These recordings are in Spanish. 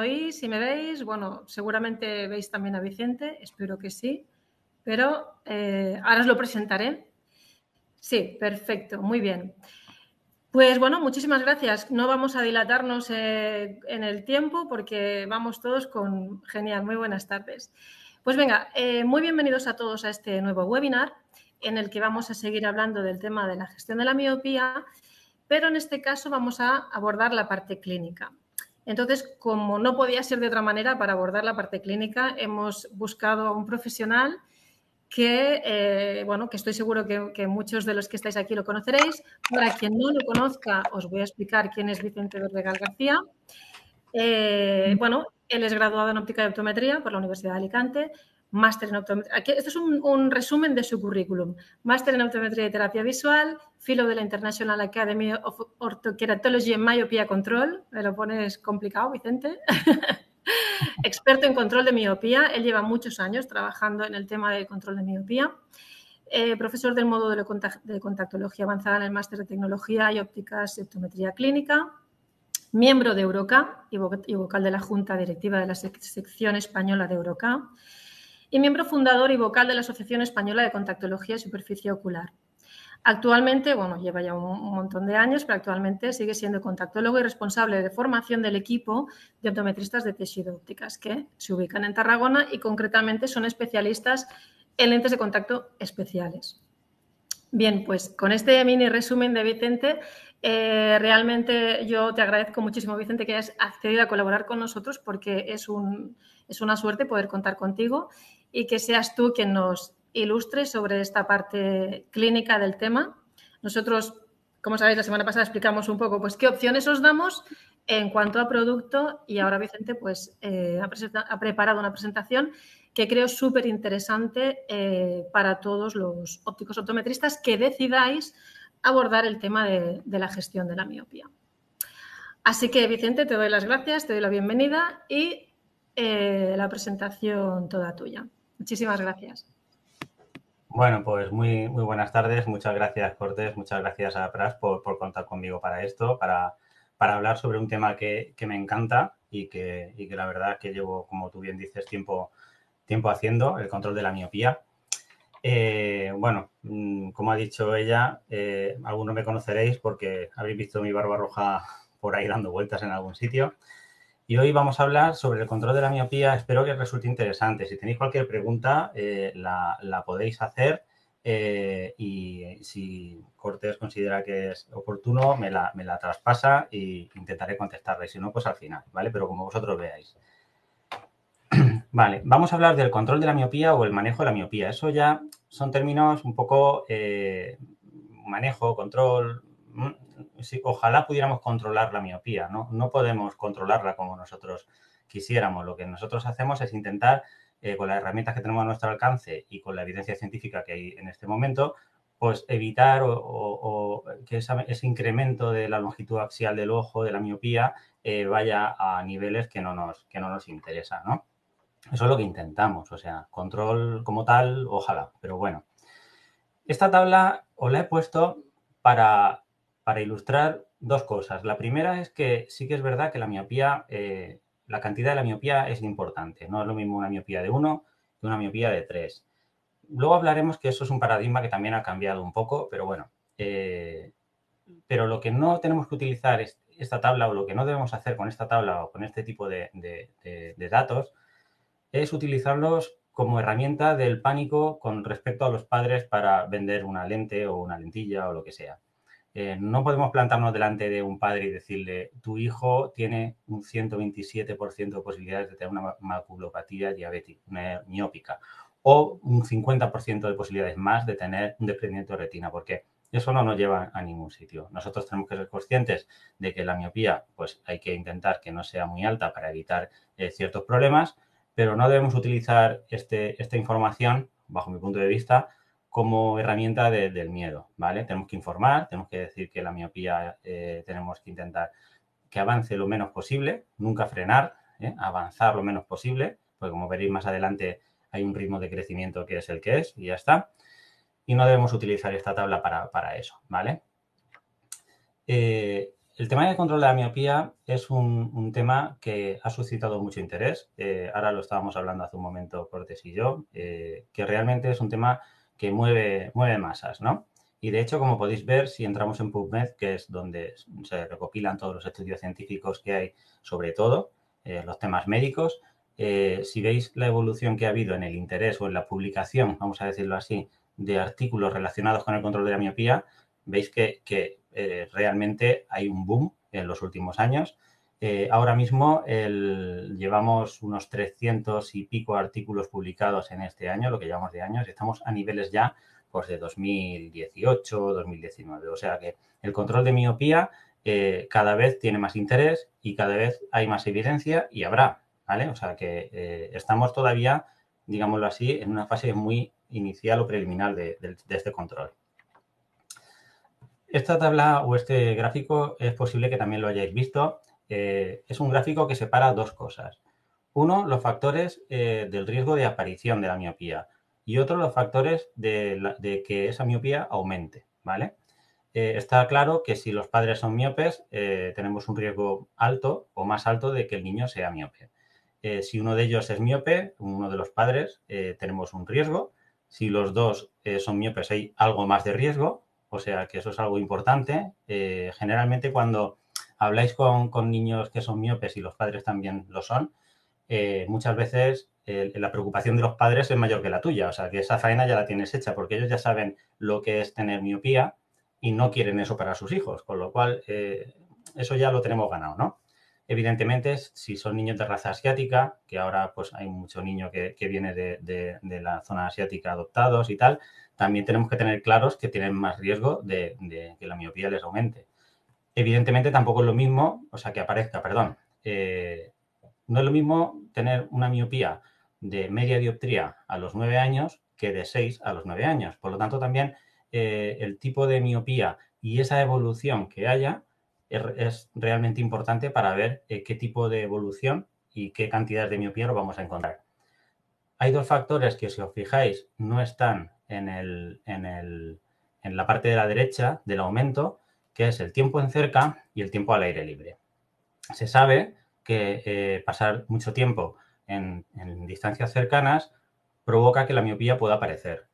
¿Oís? Si me veis, bueno, seguramente veis también a Vicente, espero que sí, pero ahora os lo presentaré. Sí, perfecto, muy bien. Pues bueno, muchísimas gracias. No vamos a dilatarnos en el tiempo porque vamos todos con genial. Muy buenas tardes. Pues venga, muy bienvenidos a todos a este nuevo webinar en el que vamos a seguir hablando del tema de la gestión de la miopía, pero en este caso vamos a abordar la parte clínica. Entonces, como no podía ser de otra manera, para abordar la parte clínica hemos buscado a un profesional que estoy seguro que muchos de los que estáis aquí lo conoceréis. Para quien no lo conozca, os voy a explicar quién es Vicente Verdegal García. Él es graduado en óptica y optometría por la Universidad de Alicante, máster en optometría. Esto es un resumen de su currículum. Máster en optometría y terapia visual, fellow de la International Academy of Orthokeratology en Myopia Control. Me lo pones complicado, Vicente. Experto en control de miopía. Él lleva muchos años trabajando en el tema de control de miopía. Profesor del módulo de contactología avanzada en el máster de tecnología y ópticas y optometría clínica. Miembro de Euroca y vocal de la Junta Directiva de la Sección Española de Euroca. Y miembro fundador y vocal de la Asociación Española de Contactología y Superficie Ocular. Actualmente, lleva ya un montón de años, pero actualmente sigue siendo contactólogo y responsable de formación del equipo de optometristas de Teixidó Ópticas, que se ubican en Tarragona y concretamente son especialistas en lentes de contacto especiales. Bien, pues con este mini resumen de Vicente, realmente yo te agradezco muchísimo, Vicente, que hayas accedido a colaborar con nosotros porque es una suerte poder contar contigo y que seas tú quien nos ilustre sobre esta parte clínica del tema. Nosotros, como sabéis, la semana pasada explicamos un poco pues, qué opciones os damos en cuanto a producto y ahora Vicente pues, ha preparado una presentación que creo súper interesante para todos los ópticos optometristas que decidáis abordar el tema de la gestión de la miopía. Así que, Vicente, te doy las gracias, te doy la bienvenida y la presentación toda tuya. Muchísimas gracias. Bueno, pues muy buenas tardes. Muchas gracias, Cortés. Muchas gracias a Pras por contar conmigo para esto, para hablar sobre un tema que me encanta y que la verdad que llevo, como tú bien dices, tiempo haciendo, el control de la miopía. Como ha dicho ella, algunos me conoceréis porque habréis visto mi barba roja por ahí dando vueltas en algún sitio. Y hoy vamos a hablar sobre el control de la miopía. Espero que os resulte interesante. Si tenéis cualquier pregunta, la podéis hacer y si Cortés considera que es oportuno, me la traspasa e intentaré contestarla. Y si no, pues al final, ¿vale? Pero como vosotros veáis. Vale, vamos a hablar del control de la miopía o el manejo de la miopía. Eso ya son términos un poco manejo, control. Sí, ojalá pudiéramos controlar la miopía, ¿no? No podemos controlarla como nosotros quisiéramos. Lo que nosotros hacemos es intentar, con las herramientas que tenemos a nuestro alcance y con la evidencia científica que hay en este momento, pues evitar que ese incremento de la longitud axial del ojo, de la miopía, vaya a niveles que no nos interesa, ¿no? Eso es lo que intentamos, o sea, control como tal, ojalá, pero bueno. Esta tabla os la he puesto para ilustrar dos cosas. La primera es que sí que es verdad que la miopía, la cantidad de la miopía es importante. No es lo mismo una miopía de 1 que una miopía de 3. Luego hablaremos que eso es un paradigma que también ha cambiado un poco, pero bueno. Pero lo que no tenemos que utilizar es esta tabla o lo que no debemos hacer con esta tabla o con este tipo de datos es utilizarlos como herramienta del pánico con respecto a los padres para vender una lente o una lentilla o lo que sea. No podemos plantarnos delante de un padre y decirle, tu hijo tiene un 127% de posibilidades de tener una maculopatía diabética, miópica, o un 50% de posibilidades más de tener un desprendimiento de retina, porque eso no nos lleva a ningún sitio. Nosotros tenemos que ser conscientes de que la miopía, pues hay que intentar que no sea muy alta para evitar ciertos problemas, pero no debemos utilizar esta información, bajo mi punto de vista, como herramienta del miedo, ¿vale? Tenemos que informar, tenemos que decir que la miopía tenemos que intentar que avance lo menos posible, nunca frenar, avanzar lo menos posible, porque como veréis más adelante hay un ritmo de crecimiento que es el que es y ya está. Y no debemos utilizar esta tabla para eso, ¿vale? El tema del control de la miopía es un tema que ha suscitado mucho interés. Ahora lo estábamos hablando hace un momento Cortés y yo, que realmente es un tema que mueve masas, ¿no? Y de hecho, como podéis ver, si entramos en PubMed, que es donde se recopilan todos los estudios científicos que hay sobre todo, los temas médicos, si veis la evolución que ha habido en el interés o en la publicación, vamos a decirlo así, de artículos relacionados con el control de la miopía, veis que realmente hay un boom en los últimos años. Ahora mismo llevamos unos 300 y pico artículos publicados en este año, lo que llevamos de años. Estamos a niveles ya pues, de 2018, 2019. O sea que el control de miopía cada vez tiene más interés y cada vez hay más evidencia y habrá, ¿vale? O sea que estamos todavía, digámoslo así, en una fase muy inicial o preliminar de este control. Esta tabla o este gráfico es posible que también lo hayáis visto. Es un gráfico que separa dos cosas. Uno, los factores del riesgo de aparición de la miopía y otro, los factores de que esa miopía aumente, ¿vale? Está claro que si los padres son miopes, tenemos un riesgo alto o más alto de que el niño sea miope. Si uno de ellos es miope, uno de los padres, tenemos un riesgo. Si los dos son miopes, hay algo más de riesgo. O sea, que eso es algo importante. Generalmente cuando habláis con niños que son miopes y los padres también lo son, muchas veces la preocupación de los padres es mayor que la tuya. O sea, que esa faena ya la tienes hecha porque ellos ya saben lo que es tener miopía y no quieren eso para sus hijos. Con lo cual, eso ya lo tenemos ganado, ¿no? Evidentemente, si son niños de raza asiática, que ahora pues hay mucho niño que viene de la zona asiática adoptados y tal, también tenemos que tener claros que tienen más riesgo de que la miopía les aumente. Evidentemente tampoco es lo mismo, o sea, que aparezca, perdón, no es lo mismo tener una miopía de media dioptría a los 9 años que de 6 a los 9 años. Por lo tanto, también el tipo de miopía y esa evolución que haya es realmente importante para ver qué tipo de evolución y qué cantidad de miopía lo vamos a encontrar. Hay dos factores que, si os fijáis, no están en la parte de la derecha del aumento, que es el tiempo en cerca y el tiempo al aire libre. Se sabe que pasar mucho tiempo en distancias cercanas provoca que la miopía pueda aparecer.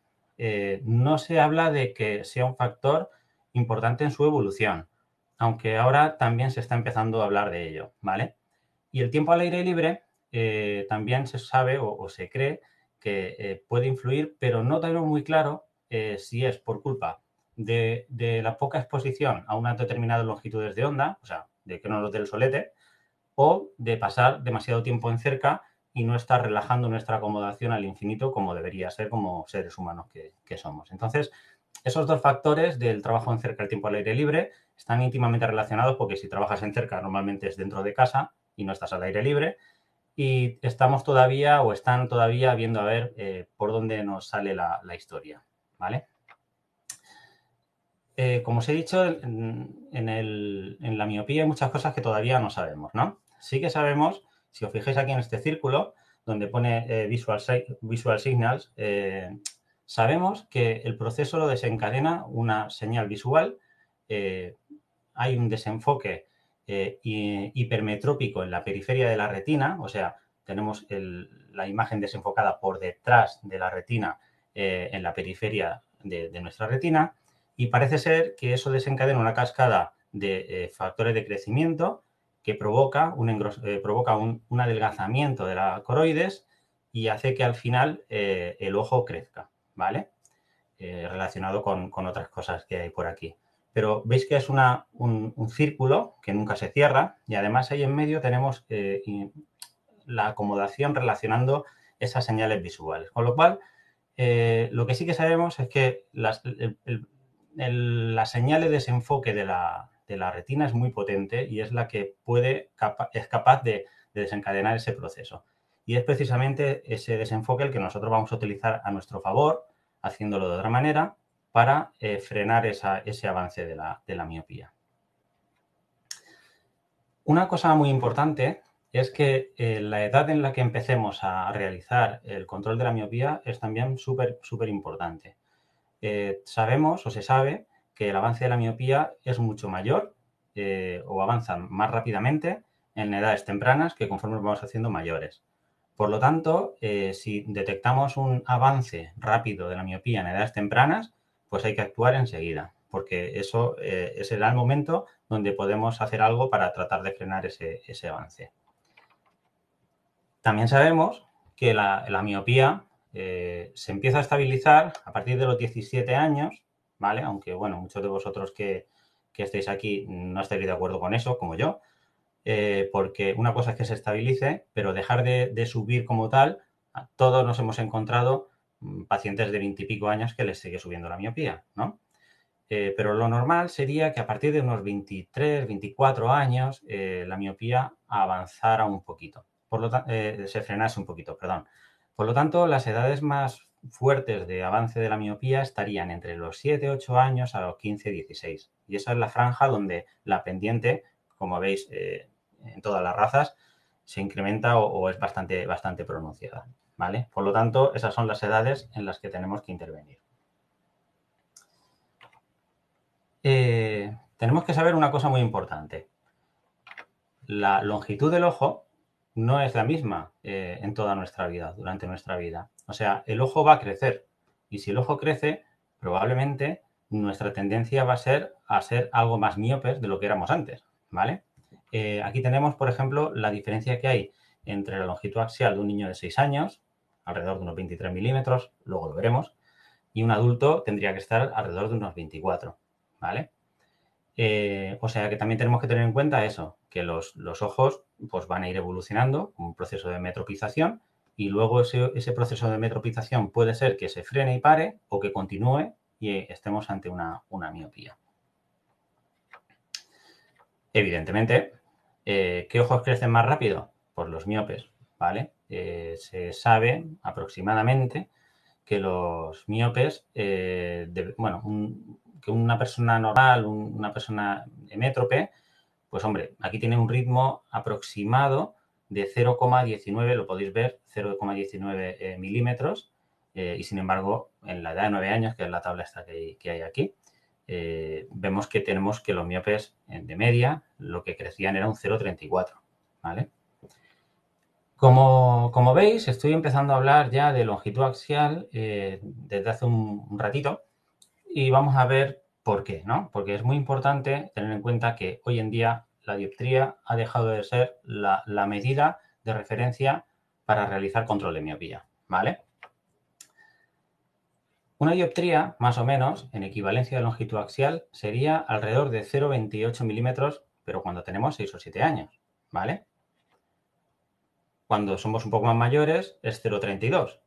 No se habla de que sea un factor importante en su evolución, aunque ahora también se está empezando a hablar de ello, ¿vale? Y el tiempo al aire libre también se sabe o se cree que puede influir, pero no tenemos muy claro si es por culpa de la poca exposición a unas determinadas longitudes de onda, o sea, de que no nos dé el solete, o de pasar demasiado tiempo en cerca y no estar relajando nuestra acomodación al infinito como debería ser como seres humanos que somos. Entonces, esos dos factores del trabajo en cerca y el tiempo al aire libre están íntimamente relacionados porque si trabajas en cerca normalmente es dentro de casa y no estás al aire libre y estamos todavía o están todavía viendo a ver por dónde nos sale la historia, ¿vale? Como os he dicho, en la miopía hay muchas cosas que todavía no sabemos, ¿no? Sí que sabemos, si os fijáis aquí en este círculo, donde pone visual signals, sabemos que el proceso lo desencadena una señal visual, hay un desenfoque hipermetrópico en la periferia de la retina, o sea, tenemos la imagen desenfocada por detrás de la retina en la periferia de nuestra retina, y parece ser que eso desencadena una cascada de factores de crecimiento que provoca un adelgazamiento de la coroides y hace que al final el ojo crezca, ¿vale? Relacionado con otras cosas que hay por aquí. Pero veis que es un círculo que nunca se cierra y además ahí en medio tenemos la acomodación relacionando esas señales visuales. Con lo cual, lo que sí que sabemos es que las señal de desenfoque de la retina es muy potente y es la que es capaz de desencadenar ese proceso. Y es precisamente ese desenfoque el que nosotros vamos a utilizar a nuestro favor, haciéndolo de otra manera, para frenar ese avance de la miopía. Una cosa muy importante es que la edad en la que empecemos a realizar el control de la miopía es también súper importante. Sabemos o se sabe que el avance de la miopía es mucho mayor o avanzan más rápidamente en edades tempranas que conforme nos vamos haciendo mayores. Por lo tanto, si detectamos un avance rápido de la miopía en edades tempranas, pues hay que actuar enseguida, porque ese será el momento donde podemos hacer algo para tratar de frenar ese avance. También sabemos que la miopía se empieza a estabilizar a partir de los 17 años, ¿vale? Aunque, bueno, muchos de vosotros que estéis aquí no estaréis de acuerdo con eso, como yo, porque una cosa es que se estabilice, pero dejar de subir como tal, todos nos hemos encontrado pacientes de 20 y pico años que les sigue subiendo la miopía, ¿no? Pero lo normal sería que a partir de unos 23, 24 años la miopía avanzara un poquito, se frenase un poquito, perdón. Por lo tanto, las edades más fuertes de avance de la miopía estarían entre los 7, 8 años a los 15, 16. Y esa es la franja donde la pendiente, como veis en todas las razas, se incrementa o es bastante pronunciada, ¿vale? Por lo tanto, esas son las edades en las que tenemos que intervenir. Tenemos que saber una cosa muy importante. La longitud del ojo no es la misma en toda nuestra vida, durante nuestra vida. O sea, el ojo va a crecer y si el ojo crece, probablemente nuestra tendencia va a ser algo más miopes de lo que éramos antes, ¿vale? Aquí tenemos, por ejemplo, la diferencia que hay entre la longitud axial de un niño de 6 años, alrededor de unos 23 milímetros, luego lo veremos, y un adulto tendría que estar alrededor de unos 24, ¿vale? O sea que también tenemos que tener en cuenta eso, que los ojos pues, van a ir evolucionando, un proceso de metropización, y luego ese proceso de metropización puede ser que se frene y pare o que continúe y estemos ante una miopía. Evidentemente, ¿qué ojos crecen más rápido? Pues los miopes, ¿vale? Se sabe aproximadamente que los miopes, que una persona normal, una persona hemétrope, pues hombre, aquí tiene un ritmo aproximado de 0,19, lo podéis ver, 0,19 milímetros, y sin embargo, en la edad de 9 años, que es la tabla esta que hay aquí, vemos que tenemos que los miopes de media, lo que crecían era un 0,34, ¿vale? Como veis, estoy empezando a hablar ya de longitud axial desde hace un ratito y vamos a ver por qué, ¿no? Porque es muy importante tener en cuenta que hoy en día la dioptría ha dejado de ser la medida de referencia para realizar control de miopía, ¿vale? Una dioptría, más o menos, en equivalencia de longitud axial, sería alrededor de 0,28 milímetros, pero cuando tenemos 6 o 7 años, ¿vale? Cuando somos un poco más mayores es 0,32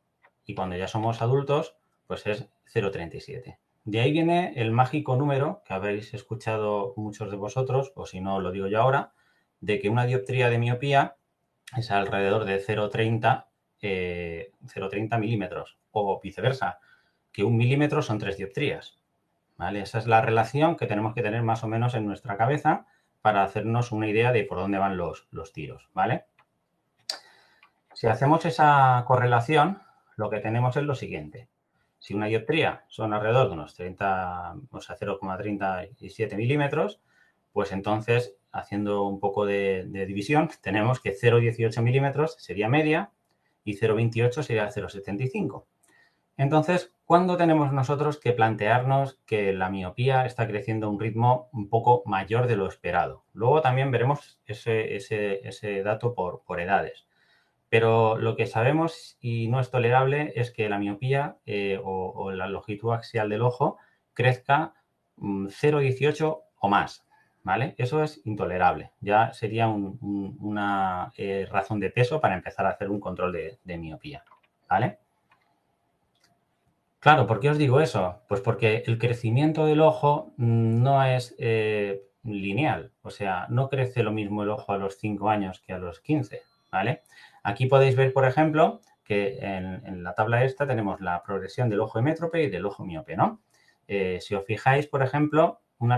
y cuando ya somos adultos pues es 0,37. De ahí viene el mágico número que habéis escuchado muchos de vosotros, o si no lo digo yo ahora, de que una dioptría de miopía es alrededor de 0,30 milímetros o viceversa, que 1 milímetro son 3 dioptrías, ¿vale? Esa es la relación que tenemos que tener más o menos en nuestra cabeza para hacernos una idea de por dónde van los tiros, ¿vale? Si hacemos esa correlación, lo que tenemos es lo siguiente. Si una dioptría son alrededor de unos 30, o sea, 0,37 milímetros, pues entonces, haciendo un poco de división, tenemos que 0,18 milímetros sería media y 0,28 sería 0,75. Entonces, ¿cuándo tenemos nosotros que plantearnos que la miopía está creciendo a un ritmo un poco mayor de lo esperado? Luego también veremos ese dato por edades. Pero lo que sabemos y no es tolerable es que la miopía o la longitud axial del ojo crezca 0,18 o más, ¿vale? Eso es intolerable. Ya sería una razón de peso para empezar a hacer un control de miopía, ¿vale? Claro, ¿por qué os digo eso? Pues porque el crecimiento del ojo no es lineal. O sea, no crece lo mismo el ojo a los 5 años que a los 15, ¿vale? Aquí podéis ver, por ejemplo, que en la tabla esta tenemos la progresión del ojo hemétrope y del ojo miope, ¿no? Si os fijáis, por ejemplo, un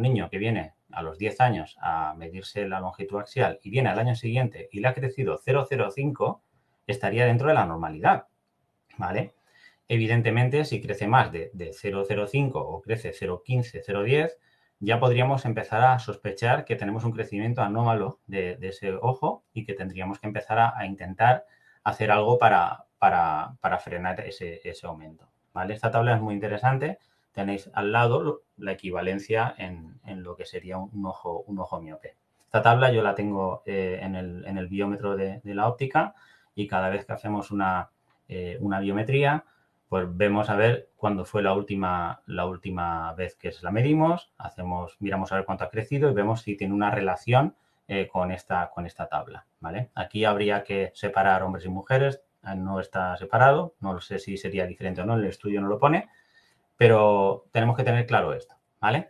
niño que viene a los 10 años a medirse la longitud axial y viene al año siguiente y le ha crecido 0,05, estaría dentro de la normalidad, ¿vale? Evidentemente, si crece más de 0,05 o crece 0,15, 0,10, ya podríamos empezar a sospechar que tenemos un crecimiento anómalo de ese ojo y que tendríamos que empezar a intentar hacer algo para frenar ese aumento, ¿vale? Esta tabla es muy interesante. Tenéis al lado la equivalencia en lo que sería un ojo miope. Esta tabla yo la tengo en el biómetro de la óptica y cada vez que hacemos una biometría, pues vemos a ver cuándo fue la última vez que la medimos, miramos a ver cuánto ha crecido y vemos si tiene una relación con esta tabla, ¿vale? Aquí habría que separar hombres y mujeres, no está separado, no sé si sería diferente o no, el estudio no lo pone, pero tenemos que tener claro esto, ¿vale?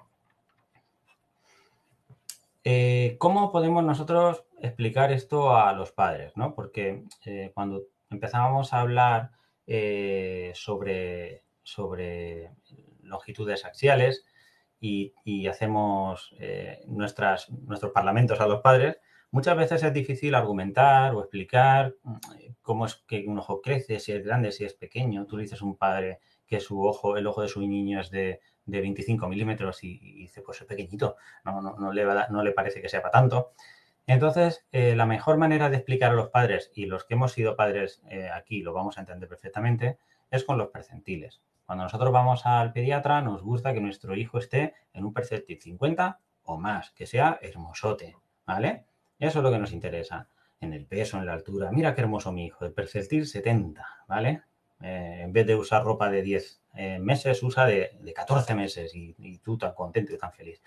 ¿Cómo podemos nosotros explicar esto a los padres, ¿no? Porque cuando empezábamos a hablar sobre longitudes axiales y hacemos nuestros parlamentos a los padres, muchas veces es difícil argumentar o explicar cómo es que un ojo crece, si es grande, si es pequeño. Tú le dices a un padre que el ojo de su niño es de 25 milímetros y dice, pues es pequeñito, no le parece que sea para tanto. Entonces, la mejor manera de explicar a los padres, y los que hemos sido padres aquí lo vamos a entender perfectamente, es con los percentiles. Cuando nosotros vamos al pediatra, nos gusta que nuestro hijo esté en un percentil 50 o más, que sea hermosote, ¿vale? Eso es lo que nos interesa. En el peso, en la altura. Mira qué hermoso mi hijo, el percentil 70, ¿vale? En vez de usar ropa de 10 meses, usa de 14 meses y tú tan contento y tan feliz.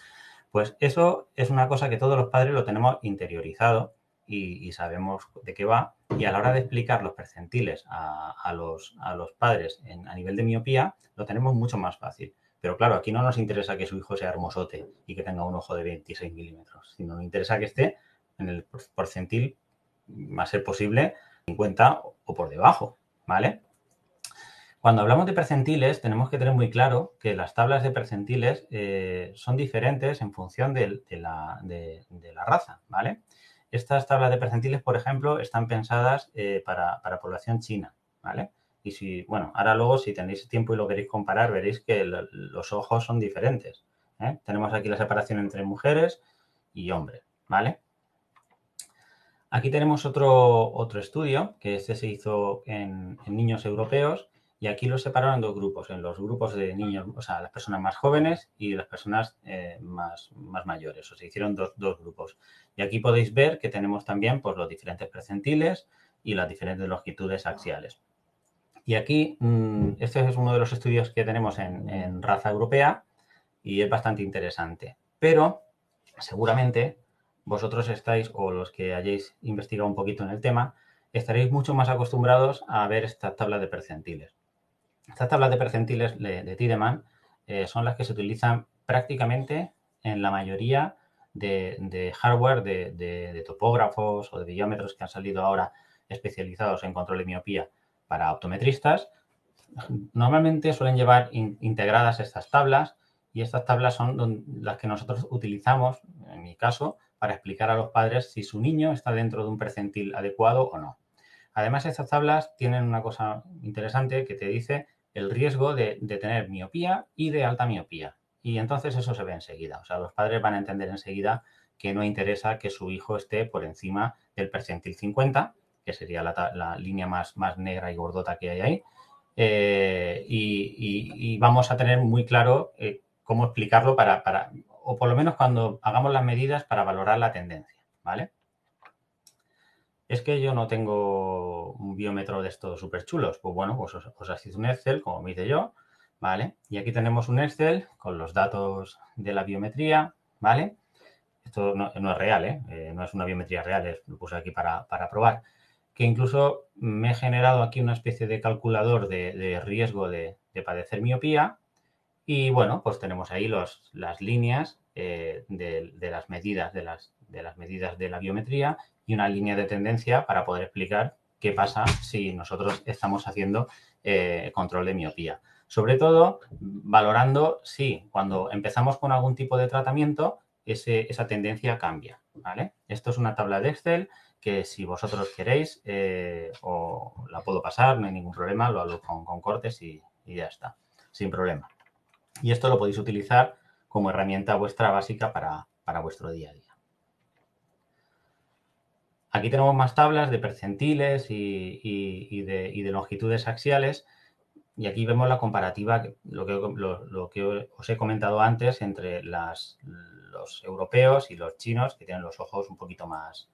Pues eso es una cosa que todos los padres lo tenemos interiorizado y sabemos de qué va. Y a la hora de explicar los percentiles a los padres a nivel de miopía, lo tenemos mucho más fácil. Pero claro, aquí no nos interesa que su hijo sea hermosote y que tenga un ojo de 26 milímetros, sino nos interesa que esté en el percentil, a ser posible, 50 o por debajo, ¿vale? Cuando hablamos de percentiles, tenemos que tener muy claro que las tablas de percentiles son diferentes en función de la raza, ¿vale? Estas tablas de percentiles, por ejemplo, están pensadas para población china, ¿vale? Y ahora luego, si tenéis tiempo y lo queréis comparar, veréis que los ojos son diferentes, ¿eh? Tenemos aquí la separación entre mujeres y hombres, ¿vale? Aquí tenemos otro estudio, que se hizo en niños europeos, y aquí los separaron en dos grupos, en los grupos de niños, o sea, las personas más jóvenes y las personas más mayores. O se hicieron dos grupos. Y aquí podéis ver que tenemos también pues, los diferentes percentiles y las diferentes longitudes axiales. Y aquí, este es uno de los estudios que tenemos en raza europea y es bastante interesante. Pero, seguramente, vosotros estáis, o los que hayáis investigado un poquito en el tema, estaréis mucho más acostumbrados a ver estas tablas de percentiles. Estas tablas de percentiles de Tiedemann son las que se utilizan prácticamente en la mayoría de hardware de topógrafos o de biómetros que han salido ahora especializados en control de miopía para optometristas. Normalmente suelen llevar integradas estas tablas y estas tablas son las que nosotros utilizamos, en mi caso, para explicar a los padres si su niño está dentro de un percentil adecuado o no. Además, estas tablas tienen una cosa interesante que te dice el riesgo de tener miopía y de alta miopía. Y entonces eso se ve enseguida. O sea, los padres van a entender enseguida que no interesa que su hijo esté por encima del percentil 50, que sería la línea más negra y gordota que hay ahí. Y vamos a tener muy claro cómo explicarlo o por lo menos cuando hagamos las medidas para valorar la tendencia, ¿vale? Es que yo no tengo un biómetro de estos súper chulos. Pues bueno, pues os hacéis un Excel, como me hice yo, ¿vale? Y aquí tenemos un Excel con los datos de la biometría, ¿vale? Esto no es real, ¿eh? No es una biometría real, lo puse aquí para probar. Que incluso me he generado aquí una especie de calculador de riesgo de padecer miopía. Y bueno, pues tenemos ahí las líneas de las medidas de las medidas de la biometría y una línea de tendencia para poder explicar qué pasa si nosotros estamos haciendo control de miopía. Sobre todo, valorando si cuando empezamos con algún tipo de tratamiento, esa tendencia cambia, ¿vale? Esto es una tabla de Excel que si vosotros queréis o la puedo pasar, no hay ningún problema, lo hago con cortes y ya está, sin problema. Y esto lo podéis utilizar como herramienta vuestra básica para vuestro día a día. Aquí tenemos más tablas de percentiles y de longitudes axiales. Y aquí vemos la comparativa, lo que os he comentado antes, entre los europeos y los chinos, que tienen los ojos un poquito más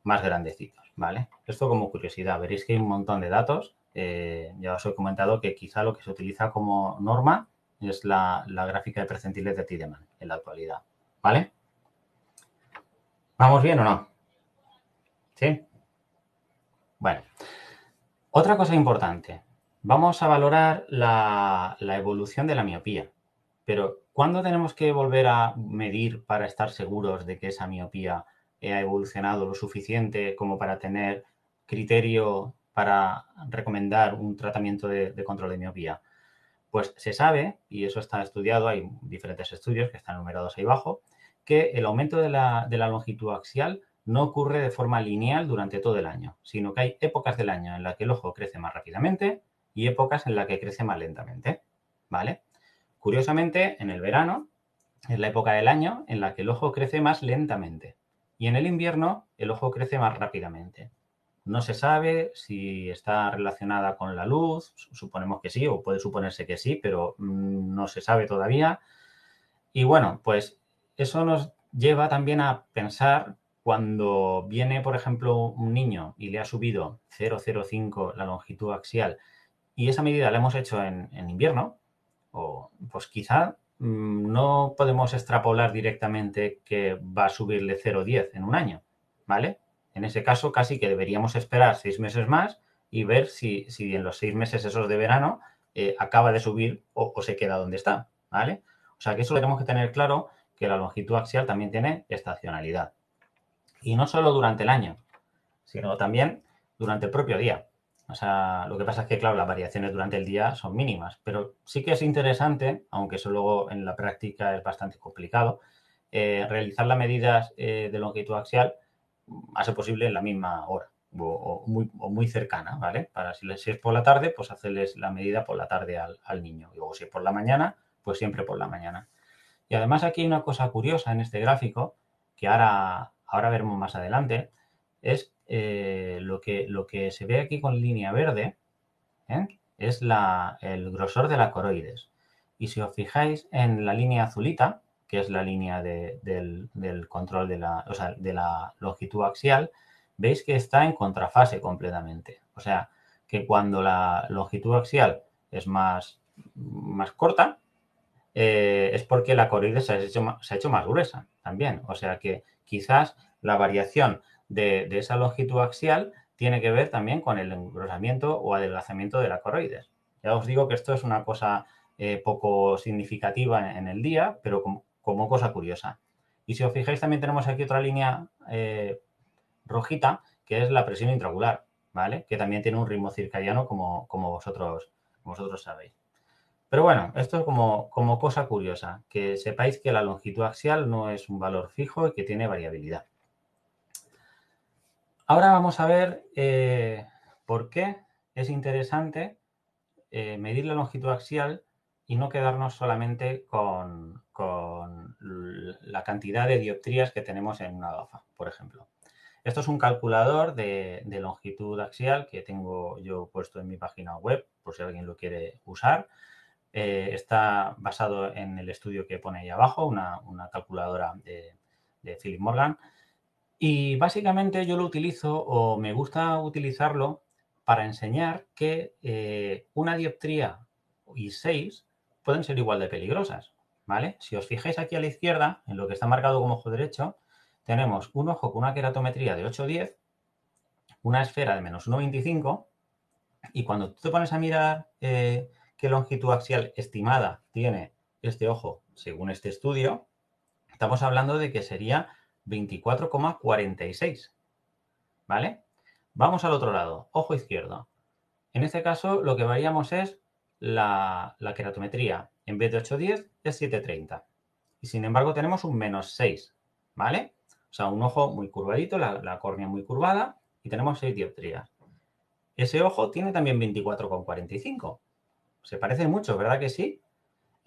grandecitos, ¿vale? Esto como curiosidad. Veréis que hay un montón de datos. Ya os he comentado que quizá lo que se utiliza como norma es la gráfica de percentiles de Tiedemann en la actualidad, ¿vale? ¿Vamos bien o no? ¿Sí? Bueno, otra cosa importante. Vamos a valorar la evolución de la miopía. Pero, ¿cuándo tenemos que volver a medir para estar seguros de que esa miopía ha evolucionado lo suficiente como para tener criterio para recomendar un tratamiento de control de miopía? Pues se sabe, y eso está estudiado, hay diferentes estudios que están numerados ahí abajo, que el aumento de la longitud axial no ocurre de forma lineal durante todo el año, sino que hay épocas del año en las que el ojo crece más rápidamente y épocas en las que crece más lentamente, ¿vale? Curiosamente, en el verano es la época del año en la que el ojo crece más lentamente y en el invierno el ojo crece más rápidamente. No se sabe si está relacionada con la luz, suponemos que sí, o puede suponerse que sí, pero no se sabe todavía. Y bueno, pues eso nos lleva también a pensar cuando viene, por ejemplo, un niño y le ha subido 0,05 la longitud axial y esa medida la hemos hecho en invierno, pues quizá no podemos extrapolar directamente que va a subirle 0,10 en un año, ¿vale? En ese caso, casi que deberíamos esperar 6 meses más y ver si en los 6 meses esos de verano acaba de subir o se queda donde está, ¿vale? O sea que eso tenemos que tener claro, que la longitud axial también tiene estacionalidad. Y no solo durante el año, sino también durante el propio día. O sea, lo que pasa es que, claro, las variaciones durante el día son mínimas, pero sí que es interesante, aunque eso luego en la práctica es bastante complicado, realizar las medidas de longitud axial a ser posible en la misma hora o muy cercana, ¿vale? Para si es por la tarde, pues hacerles la medida por la tarde al niño. Y luego si es por la mañana, pues siempre por la mañana. Y además aquí hay una cosa curiosa en este gráfico, que ahora veremos más adelante, es lo que se ve aquí con línea verde, es el grosor de la coroides. Y si os fijáis en la línea azulita, que es la línea del control de la longitud axial, veis que está en contrafase completamente. O sea, que cuando la longitud axial es más corta, es porque la coroides se ha hecho más gruesa también. O sea que quizás la variación de esa longitud axial tiene que ver también con el engrosamiento o adelgazamiento de la coroides. Ya os digo que esto es una cosa poco significativa en el día, pero como cosa curiosa. Y si os fijáis, también tenemos aquí otra línea rojita, que es la presión intraocular, ¿vale? Que también tiene un ritmo circadiano como vosotros sabéis. Pero bueno, esto es como cosa curiosa, que sepáis que la longitud axial no es un valor fijo y que tiene variabilidad. Ahora vamos a ver por qué es interesante medir la longitud axial y no quedarnos solamente con la cantidad de dioptrías que tenemos en una gafa, por ejemplo. Esto es un calculador de longitud axial que tengo yo puesto en mi página web, por si alguien lo quiere usar. Está basado en el estudio que pone ahí abajo, una calculadora de Philip Morgan. Y básicamente yo lo utilizo, o me gusta utilizarlo, para enseñar que una dioptría y 6 pueden ser igual de peligrosas, ¿vale? Si os fijáis aquí a la izquierda, en lo que está marcado como ojo derecho, tenemos un ojo con una queratometría de 8,10, una esfera de menos 1,25, y cuando tú te pones a mirar qué longitud axial estimada tiene este ojo según este estudio, estamos hablando de que sería 24,46, ¿vale? Vamos al otro lado, ojo izquierdo. En este caso lo que veríamos es la queratometría. En vez de 8,10 es 7,30. Y sin embargo tenemos un menos 6, ¿vale? O sea, un ojo muy curvadito, la córnea muy curvada, y tenemos 6 dioptrías. Ese ojo tiene también 24,45. Se parece mucho, ¿verdad que sí?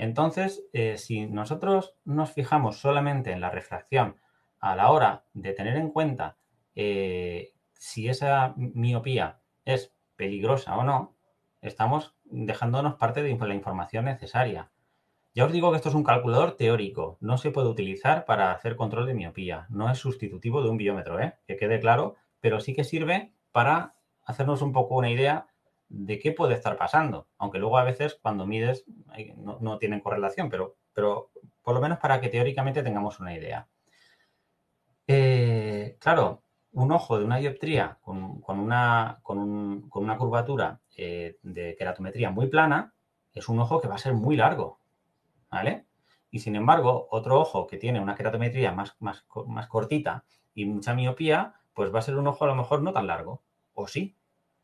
Entonces, si nosotros nos fijamos solamente en la refracción a la hora de tener en cuenta si esa miopía es peligrosa o no, estamos dejándonos parte de la información necesaria. Ya os digo que esto es un calculador teórico, no se puede utilizar para hacer control de miopía, no es sustitutivo de un biómetro, que quede claro, pero sí que sirve para hacernos un poco una idea de qué puede estar pasando, aunque luego a veces cuando mides no tienen correlación, pero por lo menos para que teóricamente tengamos una idea. Claro, un ojo de una dioptría con una curvatura de queratometría muy plana es un ojo que va a ser muy largo, ¿vale? Y sin embargo, otro ojo que tiene una queratometría más cortita y mucha miopía, pues va a ser un ojo a lo mejor no tan largo, o sí,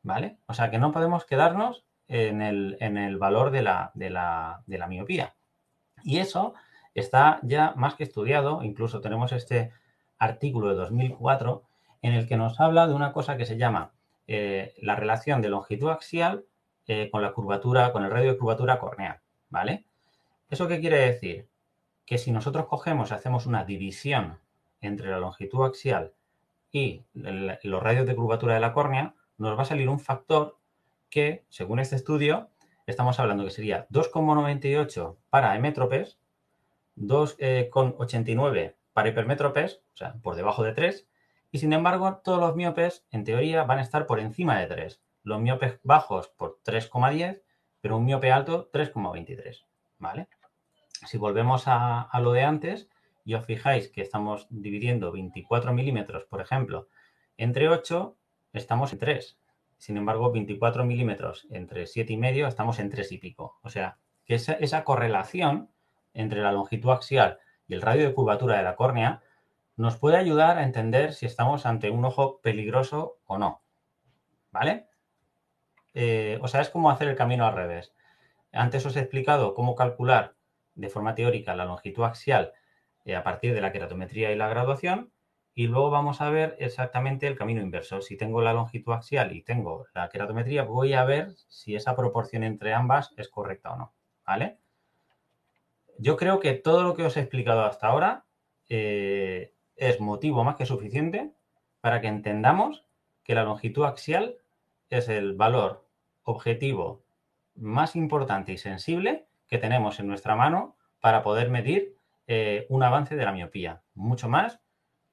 ¿vale? O sea que no podemos quedarnos en el valor de la miopía. Y eso está ya más que estudiado, incluso tenemos este artículo de 2004 en el que nos habla de una cosa que se llama la relación de longitud axial con la curvatura, con el radio de curvatura corneal, ¿vale? ¿Eso qué quiere decir? Que si nosotros cogemos y hacemos una división entre la longitud axial y los radios de curvatura de la córnea, nos va a salir un factor que, según este estudio, estamos hablando que sería 2,98 para hemétropes, 2,89 para hipermétropes, o sea, por debajo de 3, y sin embargo, todos los miopes, en teoría, van a estar por encima de 3. Los miopes bajos por 3,10, pero un miope alto 3,23, ¿vale? Si volvemos a lo de antes y os fijáis que estamos dividiendo 24 milímetros, por ejemplo, entre 8, estamos en 3. Sin embargo, 24 milímetros entre 7,5 estamos en 3 y pico. O sea, que esa correlación entre la longitud axial y el radio de curvatura de la córnea nos puede ayudar a entender si estamos ante un ojo peligroso o no. ¿Vale? O sea, es como hacer el camino al revés. Antes os he explicado cómo calcular de forma teórica la longitud axial a partir de la queratometría y la graduación, y luego vamos a ver exactamente el camino inverso. Si tengo la longitud axial y tengo la queratometría, voy a ver si esa proporción entre ambas es correcta o no, ¿vale? Yo creo que todo lo que os he explicado hasta ahora es motivo más que suficiente para que entendamos que la longitud axial es el valor objetivo más importante y sensible que tenemos en nuestra mano para poder medir un avance de la miopía, mucho más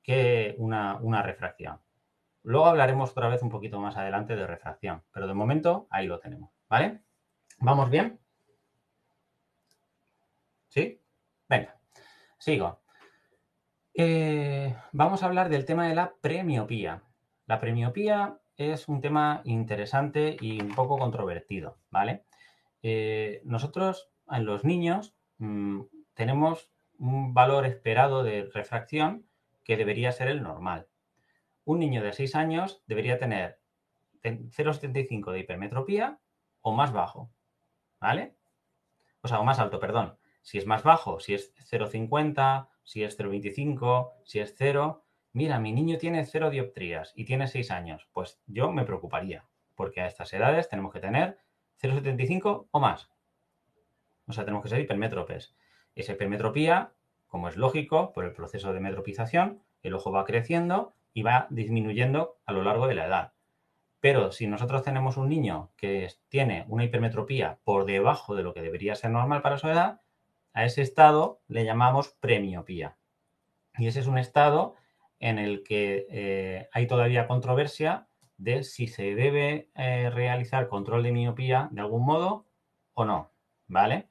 que una refracción. Luego hablaremos otra vez un poquito más adelante de refracción, pero de momento ahí lo tenemos, ¿vale? ¿Vamos bien? ¿Sí? Venga, sigo. Vamos a hablar del tema de la premiopía. La premiopía es un tema interesante y un poco controvertido, ¿vale? Nosotros, en los niños, tenemos un valor esperado de refracción que debería ser el normal. Un niño de 6 años debería tener 0,75 de hipermetropía o más bajo, ¿vale? O sea, o más alto, perdón. Si es más bajo, si es 0,50, si es 0,25, si es 0... Mira, mi niño tiene 0 dioptrías y tiene 6 años. Pues yo me preocuparía, porque a estas edades tenemos que tener 0,75 o más. O sea, tenemos que ser hipermétropes. Esa hipermetropía, como es lógico, por el proceso de metropización, el ojo va creciendo y va disminuyendo a lo largo de la edad. Pero si nosotros tenemos un niño que tiene una hipermetropía por debajo de lo que debería ser normal para su edad, a ese estado le llamamos premiopía. Y ese es un estado en el que hay todavía controversia de si se debe realizar control de miopía de algún modo o no, ¿vale?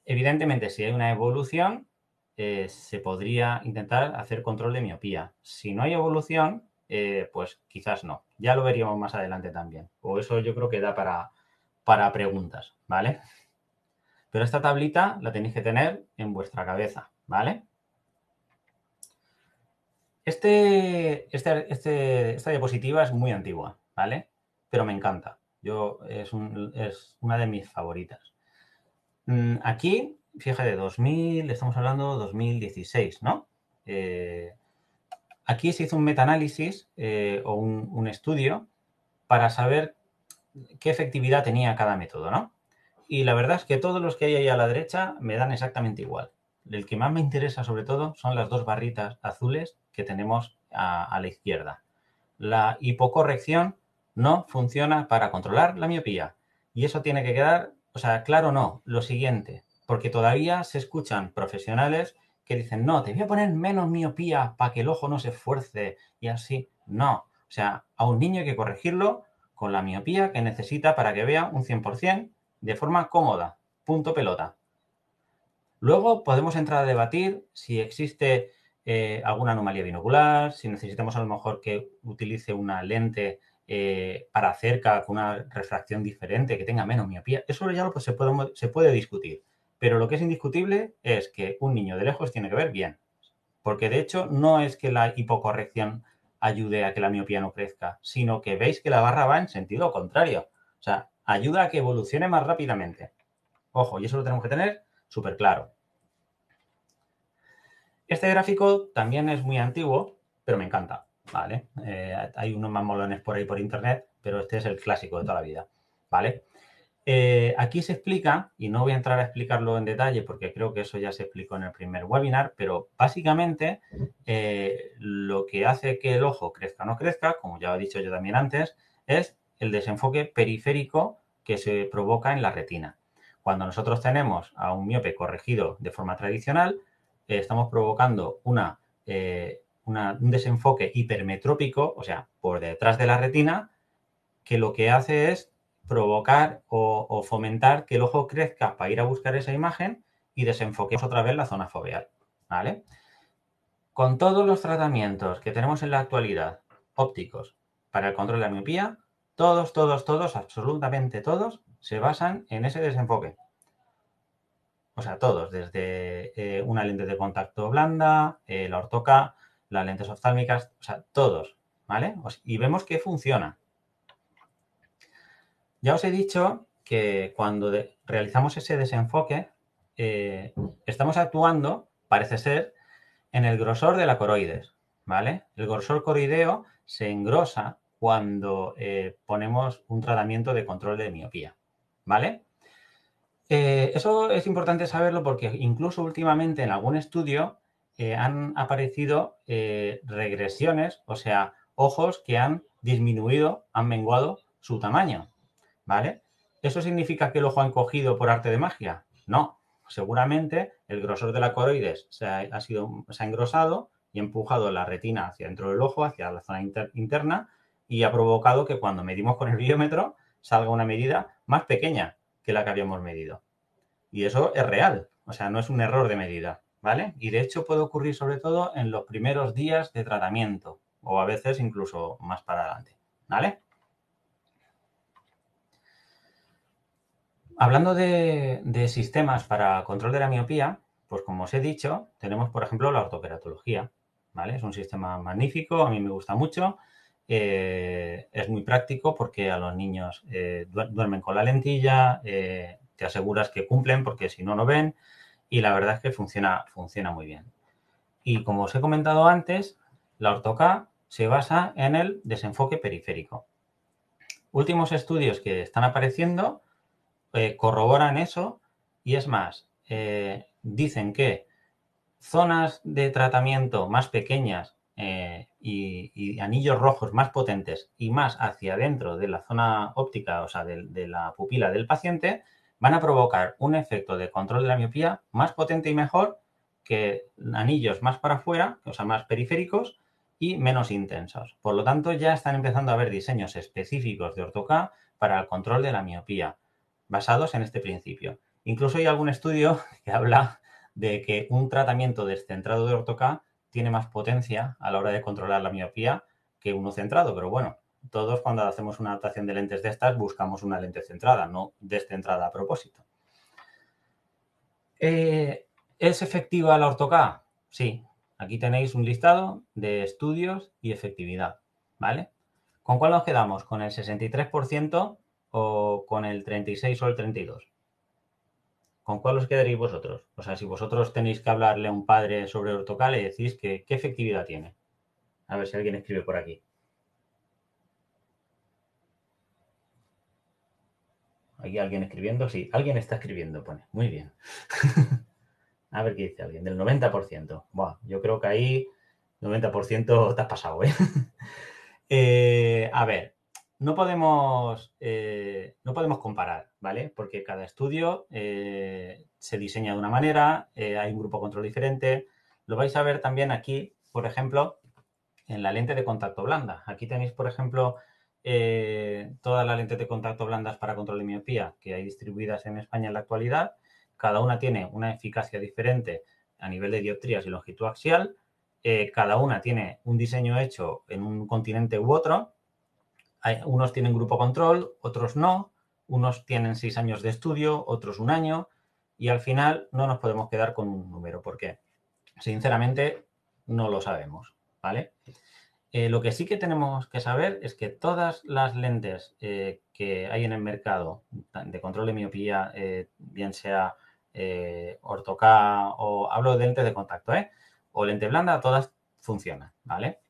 Evidentemente, si hay una evolución, se podría intentar hacer control de miopía. Si no hay evolución, pues quizás no. Ya lo veríamos más adelante también. O eso yo creo que da para preguntas, ¿vale? Pero esta tablita la tenéis que tener en vuestra cabeza, ¿vale? Esta diapositiva es muy antigua, ¿vale? Pero me encanta. Es una de mis favoritas. Aquí, fíjate, estamos hablando de 2016, ¿no? Aquí se hizo un metaanálisis o un estudio para saber qué efectividad tenía cada método, ¿no? Y la verdad es que todos los que hay ahí a la derecha me dan exactamente igual. El que más me interesa sobre todo son las dos barritas azules que tenemos a la izquierda. La hipocorrección no funciona para controlar la miopía. Y eso tiene que quedar, o sea, claro no, lo siguiente, porque todavía se escuchan profesionales que dicen, no, te voy a poner menos miopía para que el ojo no se esfuerce y así. No, o sea, a un niño hay que corregirlo con la miopía que necesita para que vea un 100% de forma cómoda. Punto pelota. Luego podemos entrar a debatir si existe alguna anomalía binocular, si necesitamos a lo mejor que utilice una lente para cerca con una refracción diferente, que tenga menos miopía. Eso ya pues, se puede discutir. Pero lo que es indiscutible es que un niño de lejos tiene que ver bien. Porque de hecho no es que la hipocorrección ayude a que la miopía no crezca, sino que veis que la barra va en sentido contrario. O sea, ayuda a que evolucione más rápidamente. Ojo, y eso lo tenemos que tener súper claro. Este gráfico también es muy antiguo, pero me encanta, ¿vale? Hay unos más molones por ahí por internet, pero este es el clásico de toda la vida, ¿vale? Aquí se explica, y no voy a entrar a explicarlo en detalle porque creo que eso ya se explicó en el primer webinar, pero básicamente lo que hace que el ojo crezca o no crezca, como ya he dicho yo también antes, es el desenfoque periférico que se provoca en la retina. Cuando nosotros tenemos a un miope corregido de forma tradicional, estamos provocando un desenfoque hipermetrópico, o sea, por detrás de la retina, que lo que hace es provocar o fomentar que el ojo crezca para ir a buscar esa imagen y desenfoquemos otra vez la zona foveal, ¿vale? Con todos los tratamientos que tenemos en la actualidad, ópticos, para el control de la miopía, todos, absolutamente todos, se basan en ese desenfoque. O sea, todos, desde una lente de contacto blanda, la ortoca, las lentes oftálmicas, o sea, todos, ¿vale? Y vemos que funciona. Ya os he dicho que cuando realizamos ese desenfoque, estamos actuando, parece ser, en el grosor de la coroides, ¿vale? El grosor coroideo se engrosa cuando ponemos un tratamiento de control de miopía, ¿vale? Eso es importante saberlo porque incluso últimamente en algún estudio han aparecido regresiones, o sea, ojos que han disminuido, han menguado su tamaño, ¿vale? ¿Eso significa que el ojo ha encogido por arte de magia? No. Seguramente el grosor de la coroides se ha engrosado y ha empujado la retina hacia dentro del ojo, hacia la zona interna, y ha provocado que cuando medimos con el biómetro salga una medida más pequeña que la que habíamos medido. Y eso es real, o sea, no es un error de medida, ¿vale? Y de hecho puede ocurrir sobre todo en los primeros días de tratamiento o a veces incluso más para adelante, ¿vale? Hablando de sistemas para control de la miopía, pues como os he dicho, tenemos por ejemplo la ortoqueratología, ¿vale? Es un sistema magnífico, a mí me gusta mucho, es muy práctico porque a los niños duermen con la lentilla, te aseguras que cumplen porque si no, no ven y la verdad es que funciona muy bien. Y como os he comentado antes, la ortoca se basa en el desenfoque periférico. Últimos estudios que están apareciendo corroboran eso y es más, dicen que zonas de tratamiento más pequeñas y anillos rojos más potentes y más hacia adentro de la zona óptica, o sea, de la pupila del paciente, van a provocar un efecto de control de la miopía más potente y mejor que anillos más para afuera, o sea, más periféricos y menos intensos. Por lo tanto, ya están empezando a haber diseños específicos de ortoca para el control de la miopía, basados en este principio. Incluso hay algún estudio que habla de que un tratamiento descentrado de ortoca tiene más potencia a la hora de controlar la miopía que uno centrado, pero bueno, todos cuando hacemos una adaptación de lentes de estas buscamos una lente centrada, no descentrada a propósito. ¿Es efectiva la ortoca? Sí. Aquí tenéis un listado de estudios y efectividad, ¿vale? ¿Con cuál nos quedamos? ¿Con el 63% o con el 36 o el 32? ¿Con cuál os quedaréis vosotros? O sea, si vosotros tenéis que hablarle a un padre sobre ortoca, le decís que qué efectividad tiene. A ver si alguien escribe por aquí. ¿Aquí alguien escribiendo? Sí, alguien está escribiendo, pone. Muy bien. A ver qué dice alguien. Del 90%. Buah, yo creo que ahí 90% te has pasado, ¿eh? A ver, no podemos comparar, ¿vale? Porque cada estudio se diseña de una manera, hay un grupo control diferente. Lo vais a ver también aquí, por ejemplo, en la lente de contacto blanda. Aquí tenéis, por ejemplo, todas las lentes de contacto blandas para control de miopía que hay distribuidas en España en la actualidad. Cada una tiene una eficacia diferente a nivel de dioptrías y longitud axial. Cada una tiene un diseño hecho en un continente u otro. Unos tienen grupo control, otros no. Unos tienen 6 años de estudio, otros 1 año. Y al final no nos podemos quedar con un número porque, sinceramente, no lo sabemos, ¿vale? Lo que sí que tenemos que saber es que todas las lentes que hay en el mercado de control de miopía, bien sea orto-K o hablo de lentes de contacto, o lente blanda, todas funcionan, ¿vale?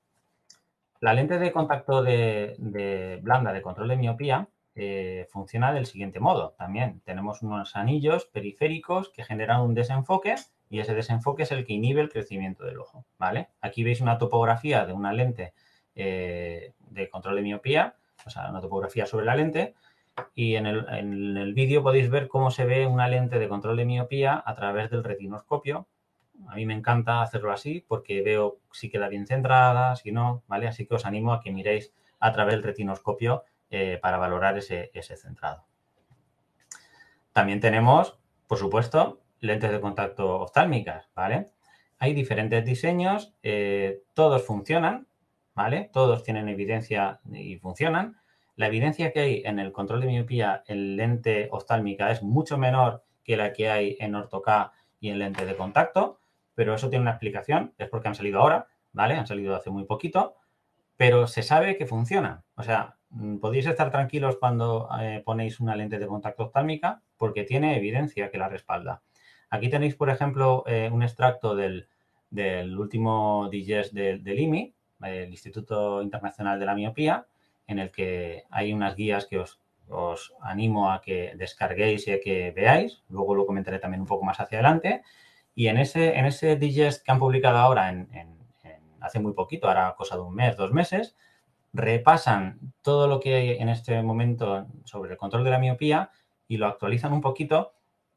La lente de contacto de blanda de control de miopía funciona del siguiente modo. También tenemos unos anillos periféricos que generan un desenfoque y ese desenfoque es el que inhibe el crecimiento del ojo, ¿vale? Aquí veis una topografía de una lente de control de miopía, o sea, una topografía sobre la lente, y en el vídeo podéis ver cómo se ve una lente de control de miopía a través del retinoscopio. A mí me encanta hacerlo así porque veo si queda bien centrada, si no, ¿vale? Así que os animo a que miréis a través del retinoscopio para valorar ese centrado. También tenemos, por supuesto, lentes de contacto oftálmicas, ¿vale? Hay diferentes diseños, todos funcionan, ¿vale? Todos tienen evidencia y funcionan. La evidencia que hay en el control de miopía en lente oftálmica es mucho menor que la que hay en orto-K y en lente de contacto, pero eso tiene una explicación, es porque han salido ahora, ¿vale? Han salido hace muy poquito, pero se sabe que funciona. O sea, podéis estar tranquilos cuando ponéis una lente de contacto oftálmica porque tiene evidencia que la respalda. Aquí tenéis, por ejemplo, un extracto del último DIGES del IMI, el Instituto Internacional de la Miopía, en el que hay unas guías que os animo a que descarguéis y a que veáis. Luego lo comentaré también un poco más hacia adelante. Y en ese DIGES que han publicado ahora hace muy poquito, ahora cosa de 1 mes, 2 meses, repasan todo lo que hay en este momento sobre el control de la miopía y lo actualizan un poquito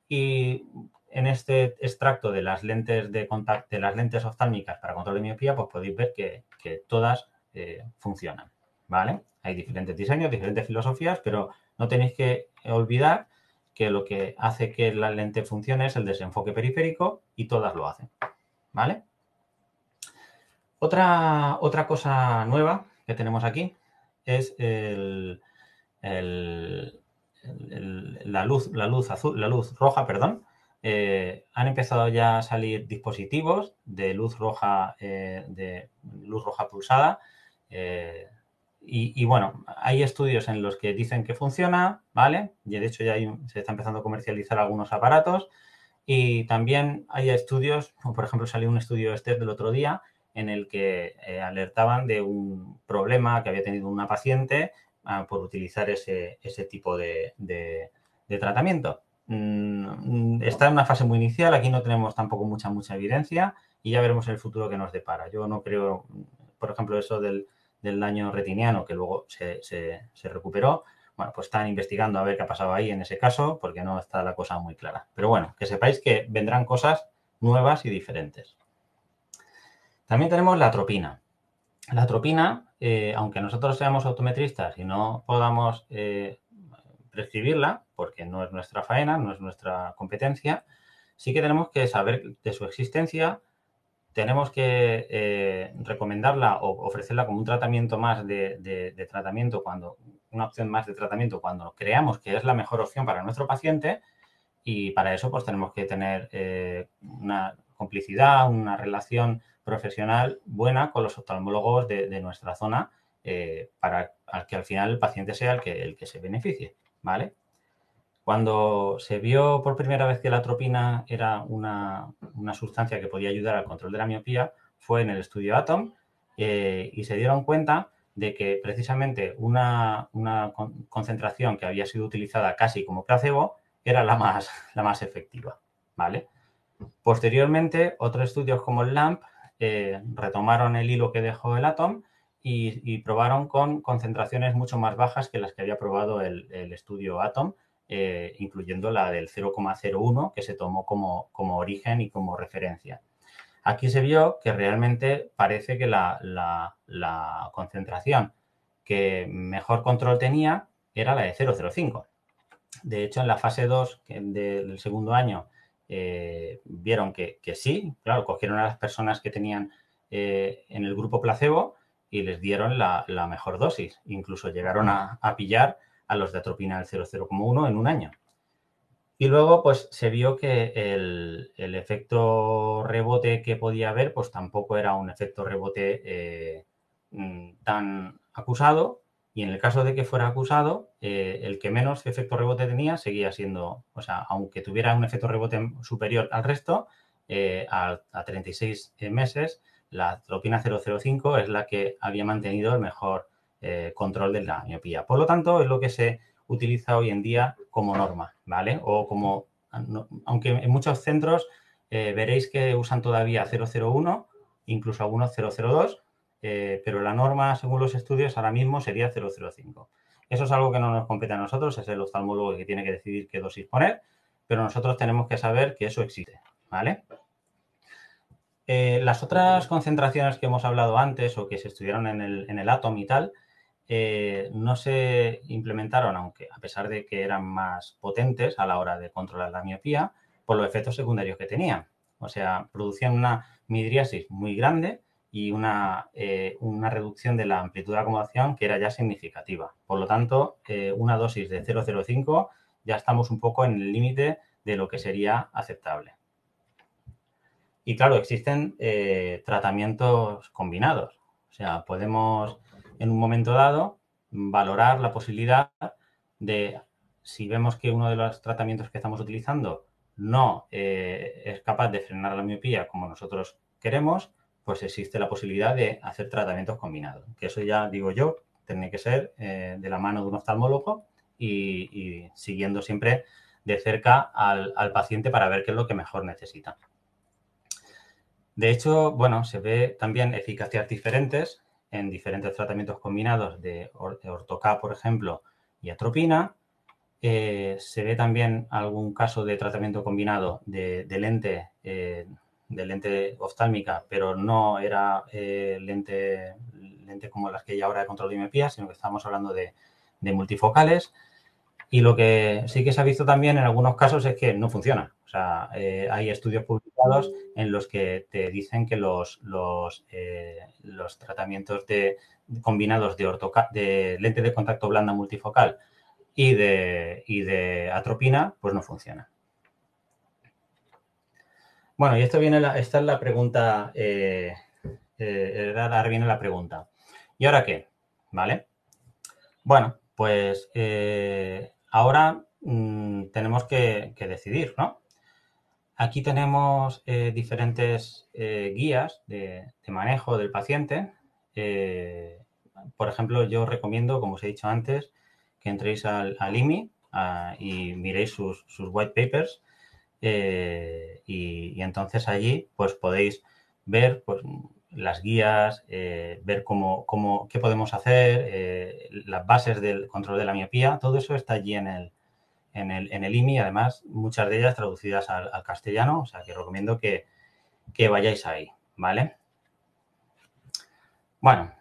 y en este extracto de las lentes de contacto, de las lentes oftálmicas para control de miopía, pues podéis ver que todas funcionan, ¿vale? Hay diferentes diseños, diferentes filosofías, pero no tenéis que olvidar que lo que hace que la lente funcione es el desenfoque periférico y todas lo hacen, ¿vale? Otra cosa nueva que tenemos aquí es la luz roja, perdón. Han empezado ya a salir dispositivos de luz roja pulsada. Y bueno, hay estudios en los que dicen que funciona, ¿vale? Y de hecho ya se está empezando a comercializar algunos aparatos. Y también hay estudios, por ejemplo, salió un estudio del otro día en el que alertaban de un problema que había tenido una paciente por utilizar ese tipo de tratamiento. Está en una fase muy inicial, aquí no tenemos tampoco mucha evidencia y ya veremos el futuro que nos depara. Yo no creo, por ejemplo, eso del daño retiniano que luego se recuperó. Bueno, pues están investigando a ver qué ha pasado ahí en ese caso porque no está la cosa muy clara. Pero bueno, que sepáis que vendrán cosas nuevas y diferentes. También tenemos la atropina. La atropina, aunque nosotros seamos optometristas y no podamos prescribirla, porque no es nuestra faena, no es nuestra competencia, sí que tenemos que saber de su existencia, tenemos que recomendarla o ofrecerla como un tratamiento más de tratamiento una opción más de tratamiento cuando creamos que es la mejor opción para nuestro paciente y para eso pues tenemos que tener una complicidad, una relación profesional buena con los oftalmólogos de nuestra zona para que al final el paciente sea el que se beneficie, ¿vale? Cuando se vio por primera vez que la atropina era una sustancia que podía ayudar al control de la miopía, fue en el estudio ATOM y se dieron cuenta de que precisamente una concentración que había sido utilizada casi como placebo era la más efectiva, ¿vale? Posteriormente, otros estudios como el LAMP retomaron el hilo que dejó el ATOM y probaron con concentraciones mucho más bajas que las que había probado el estudio ATOM, incluyendo la del 0,01 que se tomó como origen y como referencia. Aquí se vio que realmente parece que la concentración que mejor control tenía era la de 0,05. De hecho, en la fase 2 del segundo año vieron que sí, claro, cogieron a las personas que tenían en el grupo placebo y les dieron la mejor dosis. Incluso llegaron a pillar a los de atropina del 0,01 en un año. Y luego, pues, se vio que el efecto rebote que podía haber, pues, tampoco era un efecto rebote tan acusado. Y en el caso de que fuera acusado, el que menos efecto rebote tenía seguía siendo, o sea, aunque tuviera un efecto rebote superior al resto, a 36 meses, la atropina 0,05 es la que había mantenido el mejor control de la miopía. Por lo tanto, es lo que se utiliza hoy en día como norma, ¿vale? O como, aunque en muchos centros veréis que usan todavía 0,01, incluso algunos 0,02, pero la norma, según los estudios, ahora mismo sería 0,05. Eso es algo que no nos compete a nosotros, es el oftalmólogo que tiene que decidir qué dosis poner, pero nosotros tenemos que saber que eso existe, ¿vale? Las otras concentraciones que hemos hablado antes o que se estudiaron en el ATOM y tal, no se implementaron, aunque a pesar de que eran más potentes a la hora de controlar la miopía, por los efectos secundarios que tenían. O sea, producían una midriasis muy grande y una reducción de la amplitud de acomodación que era ya significativa. Por lo tanto, una dosis de 0,05 ya estamos un poco en el límite de lo que sería aceptable. Y claro, existen tratamientos combinados. O sea, podemos en un momento dado valorar la posibilidad de, si vemos que uno de los tratamientos que estamos utilizando no es capaz de frenar la miopía como nosotros queremos, pues existe la posibilidad de hacer tratamientos combinados. Que eso ya digo yo, tiene que ser de la mano de un oftalmólogo y siguiendo siempre de cerca al paciente para ver qué es lo que mejor necesita. De hecho, bueno, se ve también eficacias diferentes en diferentes tratamientos combinados de Ortoca, por ejemplo, y atropina. Se ve también algún caso de tratamiento combinado de lente oftálmica, pero no era lente como las que hay ahora de control de miopía, sino que estamos hablando de multifocales. Y lo que sí que se ha visto también en algunos casos es que no funciona. O sea, hay estudios publicados en los que te dicen que los tratamientos combinados de lente de contacto blanda multifocal y de atropina, pues no funcionan. Bueno, y esta es la pregunta, ahora viene la pregunta. ¿Y ahora qué? ¿Vale? Bueno, pues ahora tenemos que decidir, ¿no? Aquí tenemos diferentes guías de manejo del paciente. Por ejemplo, yo recomiendo, como os he dicho antes, que entréis al IMI y miréis sus white papers y entonces allí pues podéis ver pues, las guías, ver qué podemos hacer, las bases del control de la miopía, todo eso está allí en el IMI, además muchas de ellas traducidas al castellano, o sea que recomiendo que vayáis ahí, ¿vale? Bueno,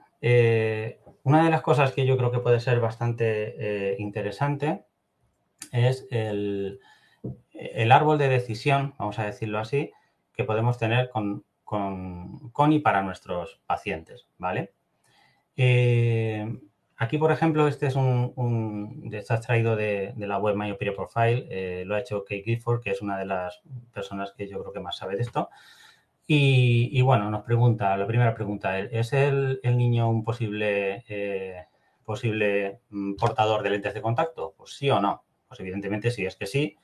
una de las cosas que yo creo que puede ser bastante interesante es el árbol de decisión, vamos a decirlo así, que podemos tener con y para nuestros pacientes, ¿vale? Aquí, por ejemplo, este es está extraído de la web Myopia Profile, lo ha hecho Kate Gifford, que es una de las personas que yo creo que más sabe de esto. Y bueno, nos pregunta, la primera pregunta, ¿es el niño un posible portador de lentes de contacto? Pues sí o no. Pues evidentemente si es que sí,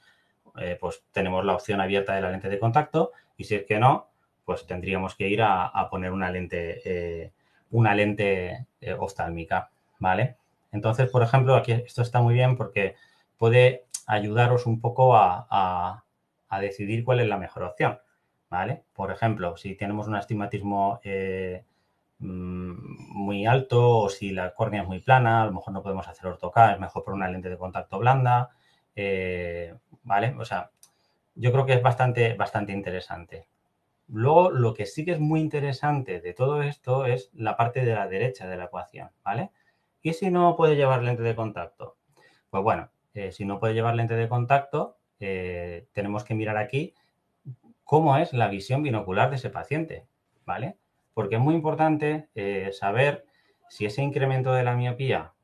pues tenemos la opción abierta de la lente de contacto y si es que no, pues tendríamos que ir a poner una lente una lente oftálmica, ¿vale? Entonces, por ejemplo, aquí esto está muy bien porque puede ayudaros un poco a decidir cuál es la mejor opción, ¿vale? Por ejemplo, si tenemos un astigmatismo muy alto o si la córnea es muy plana, a lo mejor no podemos hacer orto-K, es mejor por una lente de contacto blanda, ¿vale? O sea, yo creo que es bastante interesante. Luego, lo que sí que es muy interesante de todo esto es la parte de la derecha de la ecuación, ¿vale? ¿Y si no puede llevar lente de contacto? Pues bueno, si no puede llevar lente de contacto, tenemos que mirar aquí cómo es la visión binocular de ese paciente, ¿vale? Porque es muy importante saber si ese incremento de la miopía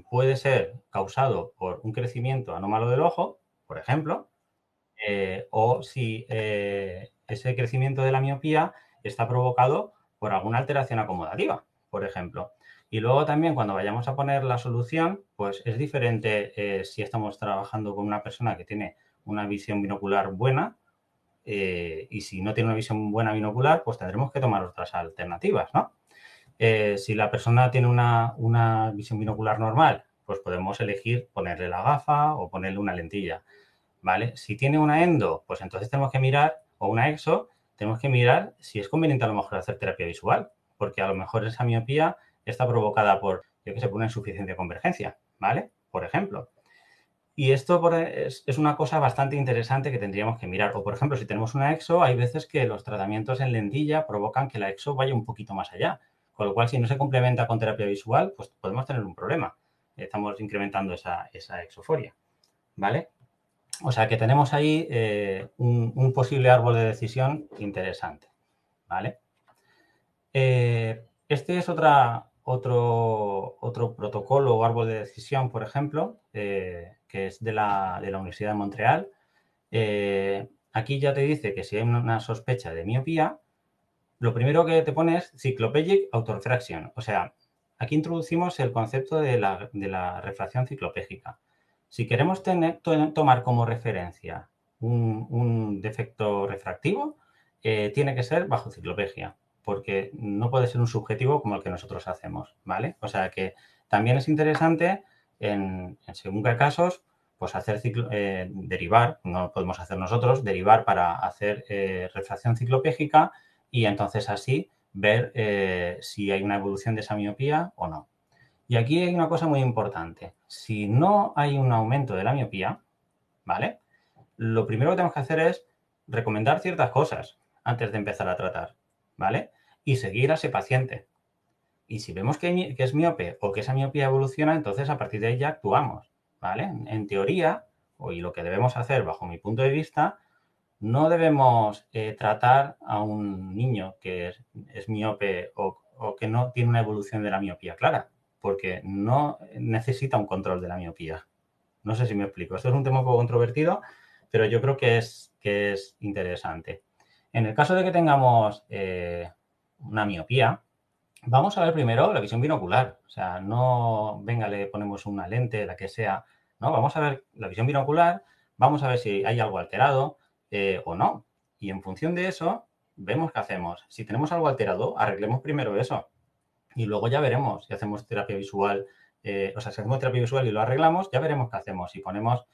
puede ser causado por un crecimiento anómalo del ojo, por ejemplo, o si ese crecimiento de la miopía está provocado por alguna alteración acomodativa, por ejemplo. Y luego también cuando vayamos a poner la solución, pues es diferente si estamos trabajando con una persona que tiene una visión binocular buena y si no tiene una visión buena binocular, pues tendremos que tomar otras alternativas, ¿no? Si la persona tiene una visión binocular normal, pues podemos elegir ponerle la gafa o ponerle una lentilla, ¿vale? Si tiene una endo, pues entonces tenemos que mirar, o una exo, tenemos que mirar si es conveniente a lo mejor hacer terapia visual, porque a lo mejor esa miopía está provocada por, yo que sé, por una insuficiencia de convergencia, ¿vale? Por ejemplo. Y esto es una cosa bastante interesante que tendríamos que mirar. O, por ejemplo, si tenemos una exo, hay veces que los tratamientos en lentilla provocan que la exo vaya un poquito más allá. Con lo cual, si no se complementa con terapia visual, pues podemos tener un problema. Estamos incrementando esa exoforia, ¿vale? O sea que tenemos ahí un posible árbol de decisión interesante, ¿vale? Este es otro protocolo o árbol de decisión, por ejemplo, que es de la Universidad de Montreal. Aquí ya te dice que si hay una sospecha de miopía, lo primero que te pone es cycloplegic autorefraction. O sea, aquí introducimos el concepto de la refracción cicloplégica. Si queremos tomar como referencia un defecto refractivo, tiene que ser bajo cicloplegia, porque no puede ser un subjetivo como el que nosotros hacemos, ¿vale? O sea que también es interesante, en según qué casos, pues hacer derivar, no podemos hacer nosotros, derivar para hacer refracción cicloplégica y entonces así ver si hay una evolución de esa miopía o no. Y aquí hay una cosa muy importante. Si no hay un aumento de la miopía, ¿vale? Lo primero que tenemos que hacer es recomendar ciertas cosas antes de empezar a tratar, ¿vale? Y seguir a ese paciente. Y si vemos que es miope o que esa miopía evoluciona, entonces a partir de ahí ya actuamos, ¿vale? En teoría, y lo que debemos hacer bajo mi punto de vista, no debemos tratar a un niño que es miope o que no tiene una evolución de la miopía clara, porque no necesita un control de la miopía. No sé si me explico. Esto es un tema un poco controvertido, pero yo creo que es interesante. En el caso de que tengamos una miopía, vamos a ver primero la visión binocular. O sea, no, venga, le ponemos una lente, la que sea. No, vamos a ver la visión binocular, vamos a ver si hay algo alterado o no. Y en función de eso, vemos qué hacemos. Si tenemos algo alterado, arreglemos primero eso. Y luego ya veremos si hacemos terapia visual. O sea, si hacemos terapia visual y lo arreglamos, ya veremos qué hacemos. Si ponemos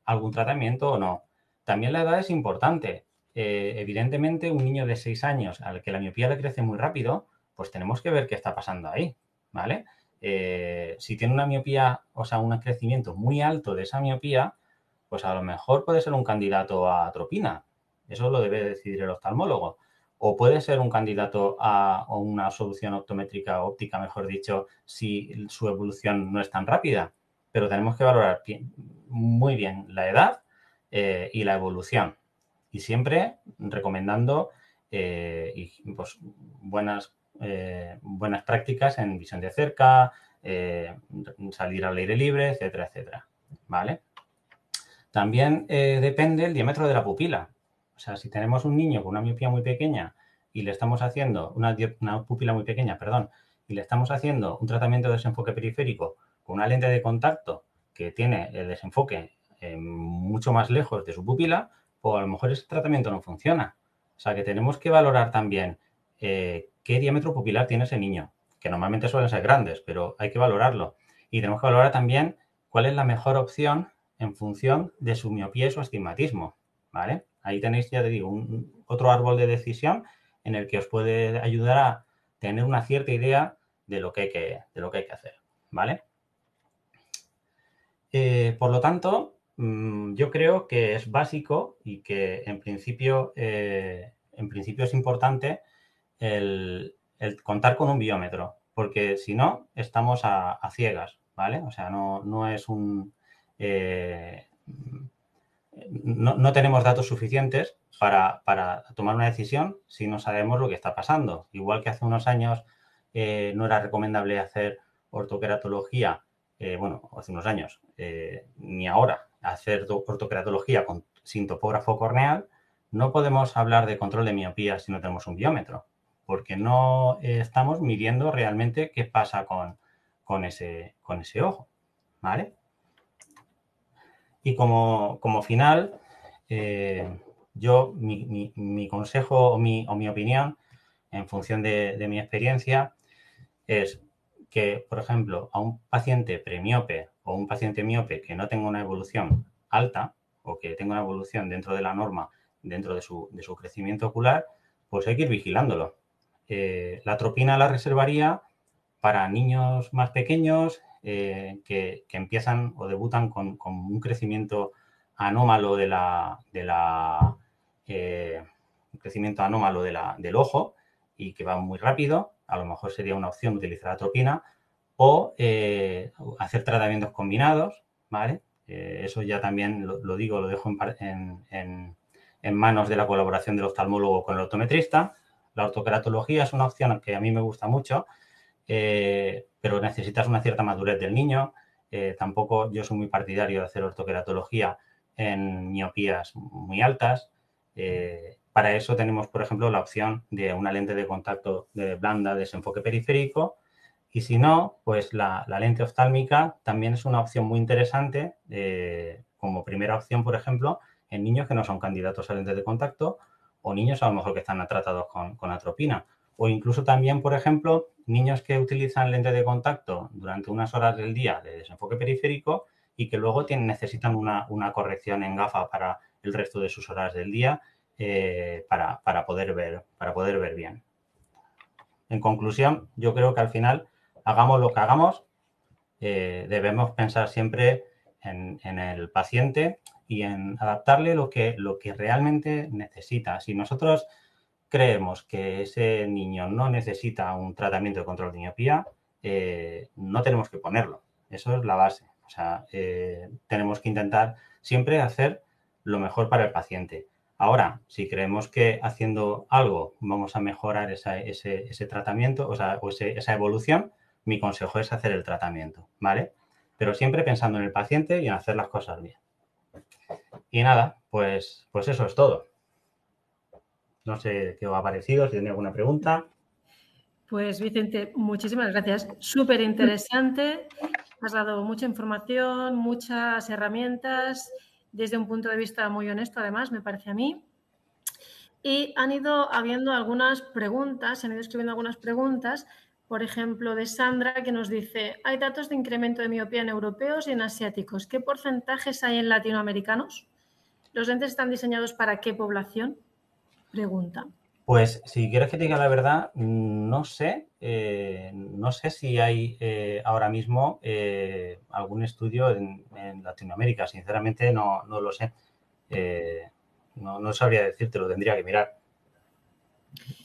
algún tratamiento o no. También la edad es importante. Evidentemente, un niño de 6 años al que la miopía le crece muy rápido, pues tenemos que ver qué está pasando ahí, ¿vale? Si tiene una miopía, o sea, un crecimiento muy alto de esa miopía, pues a lo mejor puede ser un candidato a atropina. Eso lo debe decidir el oftalmólogo. O puede ser un candidato a una solución optométrica, óptica, mejor dicho, si su evolución no es tan rápida. Pero tenemos que valorar muy bien la edad y la evolución. Y siempre recomendando pues, buenas prácticas en visión de cerca, salir al aire libre, etcétera, etcétera. ¿Vale? También depende el diámetro de la pupila. O sea, si tenemos un niño con una miopía muy pequeña y le estamos haciendo una pupila muy pequeña, perdón, y le estamos haciendo un tratamiento de desenfoque periférico con una lente de contacto que tiene el desenfoque mucho más lejos de su pupila, pues a lo mejor ese tratamiento no funciona. O sea, que tenemos que valorar también qué diámetro pupilar tiene ese niño, que normalmente suelen ser grandes, pero hay que valorarlo. Y tenemos que valorar también cuál es la mejor opción en función de su miopía y su astigmatismo, ¿vale? Ahí tenéis, ya te digo, otro árbol de decisión en el que os puede ayudar a tener una cierta idea de lo que hay que hacer, ¿vale? Por lo tanto, yo creo que es básico y que en principio es importante el contar con un biómetro, porque si no, estamos a ciegas, ¿vale? O sea, no es un... no tenemos datos suficientes para tomar una decisión si no sabemos lo que está pasando. Igual que hace unos años no era recomendable hacer ortoqueratología, bueno, hace unos años, ni ahora, hacer ortoqueratología sin topógrafo corneal, no podemos hablar de control de miopía si no tenemos un biómetro, porque no estamos midiendo realmente qué pasa con ese ojo, ¿vale? Y como final, yo, mi consejo o mi opinión, en función de mi experiencia, es que, por ejemplo, a un paciente premiope o un paciente miope que no tenga una evolución alta o que tenga una evolución dentro de la norma, dentro de su crecimiento ocular, pues hay que ir vigilándolo. La atropina la reservaría para niños más pequeños que empiezan o debutan con un crecimiento anómalo del ojo y que va muy rápido. A lo mejor sería una opción utilizar atropina o hacer tratamientos combinados, ¿vale? Eso ya también lo dejo en manos de la colaboración del oftalmólogo con el optometrista. La ortoqueratología es una opción que a mí me gusta mucho, pero necesitas una cierta madurez del niño. Tampoco yo soy muy partidario de hacer ortoqueratología en miopías muy altas. Para eso tenemos, por ejemplo, la opción de una lente de contacto blanda, desenfoque periférico. Y si no, pues la lente oftálmica también es una opción muy interesante como primera opción, por ejemplo, en niños que no son candidatos a lentes de contacto o niños a lo mejor que están tratados con atropina. O incluso también, por ejemplo, niños que utilizan lente de contacto durante unas horas del día de desenfoque periférico y que luego necesitan una corrección en gafa para el resto de sus horas del día para poder ver bien. En conclusión, yo creo que al final, hagamos lo que hagamos, debemos pensar siempre en el paciente y en adaptarle lo que realmente necesita. Si nosotros creemos que ese niño no necesita un tratamiento de control de miopía, no tenemos que ponerlo. Eso es la base. O sea, tenemos que intentar siempre hacer lo mejor para el paciente. Ahora, si creemos que haciendo algo vamos a mejorar ese tratamiento, o esa evolución, mi consejo es hacer el tratamiento, ¿vale? Pero siempre pensando en el paciente y en hacer las cosas bien. Y nada, pues eso es todo. No sé qué os ha parecido, si tenéis alguna pregunta. Pues Vicente, muchísimas gracias. Súper interesante. Has dado mucha información, muchas herramientas, desde un punto de vista muy honesto, además, me parece a mí. Y han ido habiendo algunas preguntas, se han ido escribiendo algunas preguntas, por ejemplo, de Sandra, que nos dice, hay datos de incremento de miopía en europeos y en asiáticos. ¿Qué porcentajes hay en latinoamericanos? ¿Los lentes están diseñados para qué población? Pregunta. Pues si quieres que te diga la verdad, no sé si hay ahora mismo algún estudio en Latinoamérica. Sinceramente no lo sé. No sabría decirte, lo tendría que mirar.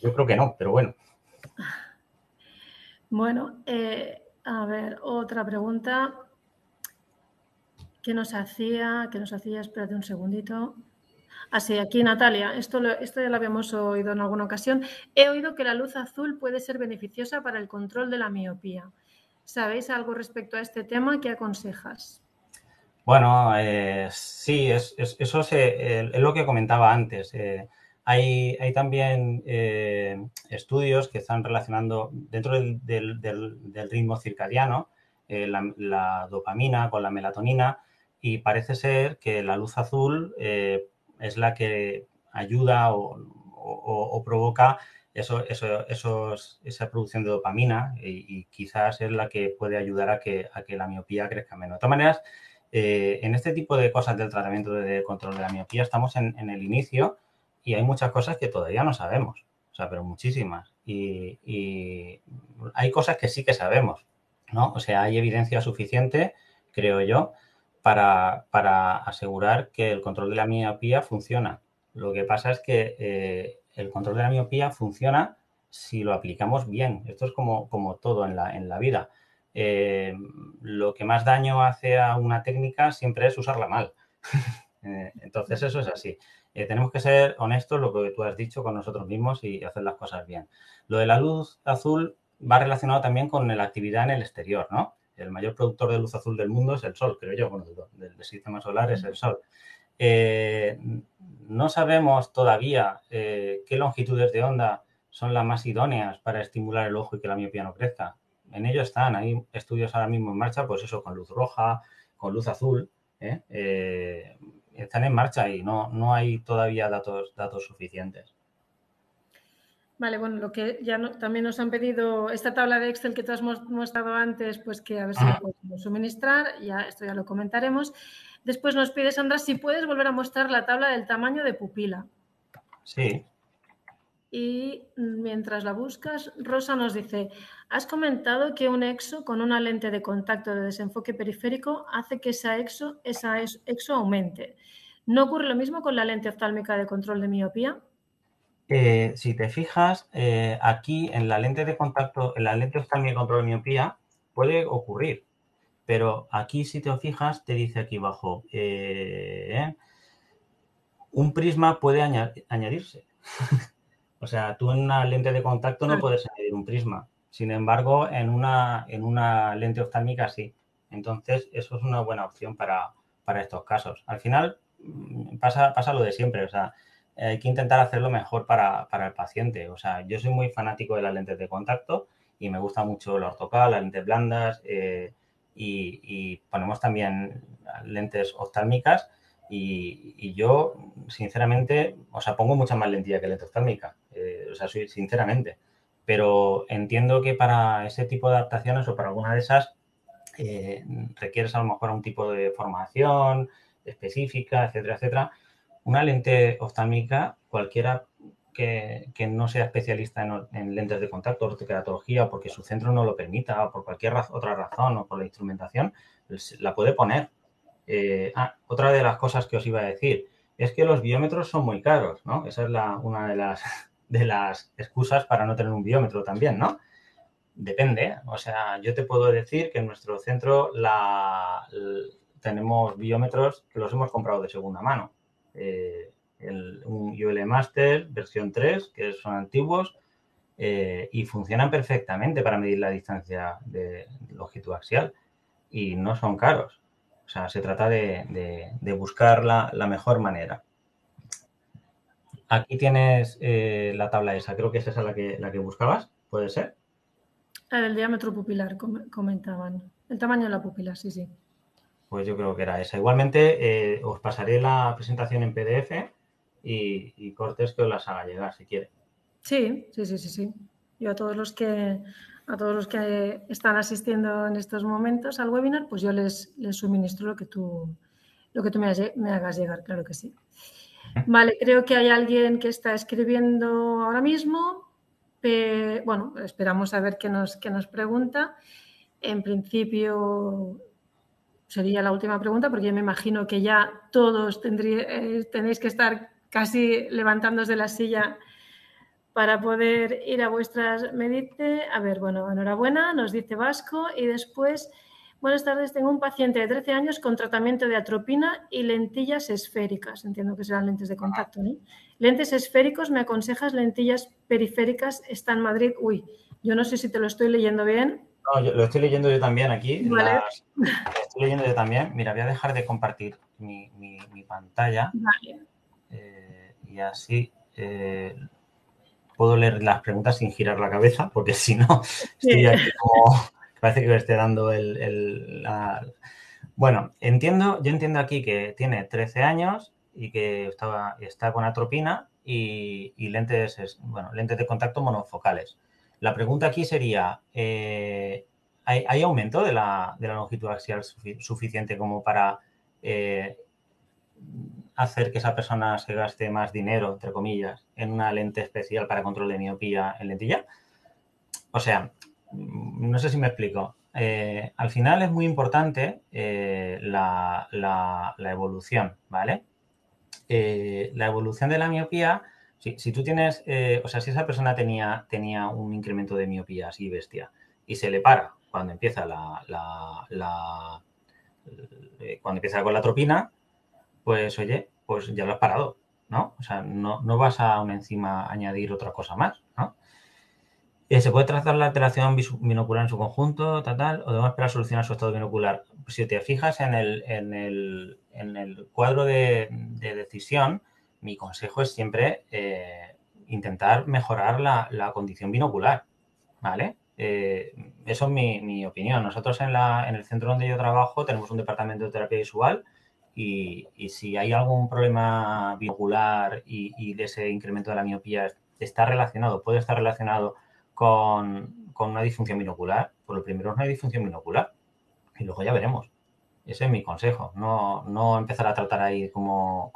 Yo creo que no, pero bueno. Bueno, a ver, otra pregunta que nos hacía, espérate un segundito. Así, aquí Natalia, esto ya lo habíamos oído en alguna ocasión. He oído que la luz azul puede ser beneficiosa para el control de la miopía. ¿Sabéis algo respecto a este tema? ¿Qué aconsejas? Bueno, sí, eso es lo que comentaba antes. Hay también estudios que están relacionando dentro del ritmo circadiano la dopamina con la melatonina y parece ser que la luz azul es la que ayuda o provoca esa producción de dopamina y quizás es la que puede ayudar a que la miopía crezca menos. De todas maneras, en este tipo de cosas del tratamiento de control de la miopía estamos en el inicio y hay muchas cosas que todavía no sabemos, o sea, pero muchísimas. Y hay cosas que sí que sabemos, ¿no? O sea, hay evidencia suficiente, creo yo, para asegurar que el control de la miopía funciona. Lo que pasa es que el control de la miopía funciona si lo aplicamos bien. Esto es como todo en la vida. Lo que más daño hace a una técnica siempre es usarla mal. Entonces, eso es así. Tenemos que ser honestos, lo que tú has dicho, con nosotros mismos y hacer las cosas bien. Lo de la luz azul va relacionado también con la actividad en el exterior, ¿no? El mayor productor de luz azul del mundo es el Sol, creo yo. Bueno, del sistema solar es el Sol. No sabemos todavía qué longitudes de onda son las más idóneas para estimular el ojo y que la miopía no crezca. En ello están, hay estudios ahora mismo en marcha, pues eso, con luz roja, con luz azul, están en marcha y no hay todavía datos suficientes. Vale, bueno, lo que ya también nos han pedido, esta tabla de Excel que tú has mostrado antes, pues que a ver si la podemos suministrar, esto ya lo comentaremos. Después nos pide, Sandra, si puedes volver a mostrar la tabla del tamaño de pupila. Sí. Y mientras la buscas, Rosa nos dice, has comentado que un exo con una lente de contacto de desenfoque periférico hace que esa exo aumente. ¿No ocurre lo mismo con la lente oftálmica de control de miopía? Si te fijas, aquí en la lente de contacto, en la lente oftálmica de control de miopía, puede ocurrir. Pero aquí, si te fijas, te dice aquí abajo, un prisma puede añadirse. O sea, tú en una lente de contacto no puedes añadir un prisma. Sin embargo, en una lente oftálmica sí. Entonces, eso es una buena opción para estos casos. Al final, pasa lo de siempre. O sea, hay que intentar hacerlo mejor para el paciente. O sea, yo soy muy fanático de las lentes de contacto y me gusta mucho la ortocal, las lentes blandas y ponemos también lentes oftálmicas y yo, sinceramente, o sea, pongo mucha más lentilla que lente oftálmica. O sea, sinceramente. Pero entiendo que para ese tipo de adaptaciones o para alguna de esas requieres a lo mejor un tipo de formación específica, etcétera, etcétera. Una lente oftálmica, cualquiera que no sea especialista en lentes de contacto, ortoqueratología, o porque su centro no lo permita, o por cualquier otra razón, o por la instrumentación, la puede poner. Otra de las cosas que os iba a decir es que los biómetros son muy caros, ¿no? Esa es una de las excusas para no tener un biómetro también, ¿no? Depende. O sea, yo te puedo decir que en nuestro centro tenemos biómetros que los hemos comprado de segunda mano. Un UL Master versión 3, que son antiguos, y funcionan perfectamente para medir la distancia de longitud axial y no son caros. O sea, se trata de buscar la mejor manera. Aquí tienes la tabla esa. Creo que es esa la que buscabas. ¿Puede ser? El diámetro pupilar, comentaban. El tamaño de la pupila, sí, sí. Pues yo creo que era esa. Igualmente, os pasaré la presentación en PDF y Cortés que os las haga llegar, si quiere. Sí. Yo a todos los que están asistiendo en estos momentos al webinar, pues yo les suministro lo que tú me hagas llegar, claro que sí. Vale, creo que hay alguien que está escribiendo ahora mismo. Bueno, esperamos a ver qué nos pregunta. En principio sería la última pregunta, porque yo me imagino que ya todos tenéis que estar casi levantándoos de la silla para poder ir a vuestras. Me dice, a ver, bueno, enhorabuena, nos dice Vasco, y después, buenas tardes, tengo un paciente de 13 años con tratamiento de atropina y lentillas esféricas, entiendo que serán lentes de contacto, ¿no? Lentes esféricos, ¿me aconsejas lentillas periféricas? Está en Madrid. Uy, yo no sé si te lo estoy leyendo bien. No, lo estoy leyendo yo también aquí. Vale. Lo estoy leyendo yo también. Mira, voy a dejar de compartir mi pantalla. Vale. Y así puedo leer las preguntas sin girar la cabeza, porque si no, estoy aquí como... Parece que me esté dando Bueno, yo entiendo aquí que tiene 13 años y que está con atropina y lentes, bueno, lentes de contacto monofocales. La pregunta aquí sería, ¿hay aumento de la longitud axial suficiente como para hacer que esa persona se gaste más dinero, entre comillas, en una lente especial para control de miopía en lentilla? O sea, no sé si me explico. Al final es muy importante la evolución, ¿vale? La evolución de la miopía, si tú tienes, o sea, si esa persona tenía un incremento de miopía así bestia y se le para cuando empieza cuando empieza con la atropina, pues oye, pues ya lo has parado, ¿no? O sea, no vas a una enzima añadir otra cosa más, ¿no? Se puede tratar la alteración binocular en su conjunto, o debemos esperar solucionar su estado binocular. Si te fijas en el cuadro de decisión, mi consejo es siempre intentar mejorar la condición binocular, ¿vale? Eso es mi opinión. Nosotros en el centro donde yo trabajo tenemos un departamento de terapia visual y si hay algún problema binocular y de ese incremento de la miopía está relacionado, puede estar relacionado con una disfunción binocular, pues lo primero es una disfunción binocular y luego ya veremos. Ese es mi consejo, no empezar a tratar ahí como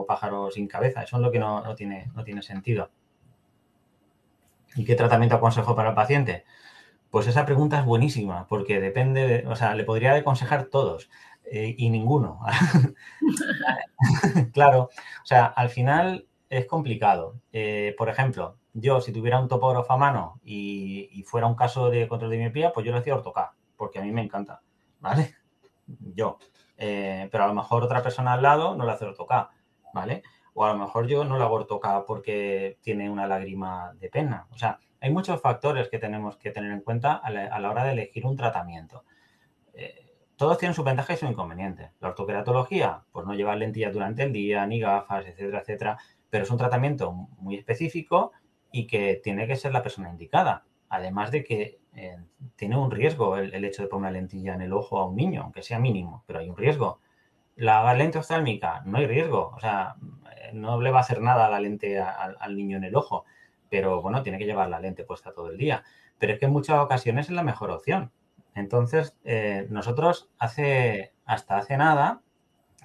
pájaro sin cabeza. Eso es lo que no tiene sentido. ¿Y qué tratamiento aconsejo para el paciente? Pues esa pregunta es buenísima, porque depende, o sea, le podría aconsejar todos y ninguno. Claro, o sea, al final es complicado. Por ejemplo, yo si tuviera un topógrafo a mano y fuera un caso de control de miopía, pues yo le hacía ortoca, porque a mí me encanta, ¿vale? Yo. Pero a lo mejor otra persona al lado no le hace ortoca, ¿vale? O a lo mejor yo no le hago ortoca porque tiene una lágrima de pena. O sea, hay muchos factores que tenemos que tener en cuenta a la hora de elegir un tratamiento. Todos tienen sus ventajas y sus inconvenientes. La ortoqueratología, pues no llevar lentillas durante el día, ni gafas, etcétera, etcétera, pero es un tratamiento muy específico y que tiene que ser la persona indicada. Además de que tiene un riesgo el hecho de poner una lentilla en el ojo a un niño, aunque sea mínimo, pero hay un riesgo. La lente oftálmica, no hay riesgo, o sea, no le va a hacer nada a la lente al niño en el ojo, pero bueno, tiene que llevar la lente puesta todo el día. Pero es que en muchas ocasiones es la mejor opción. Entonces, nosotros hasta hace nada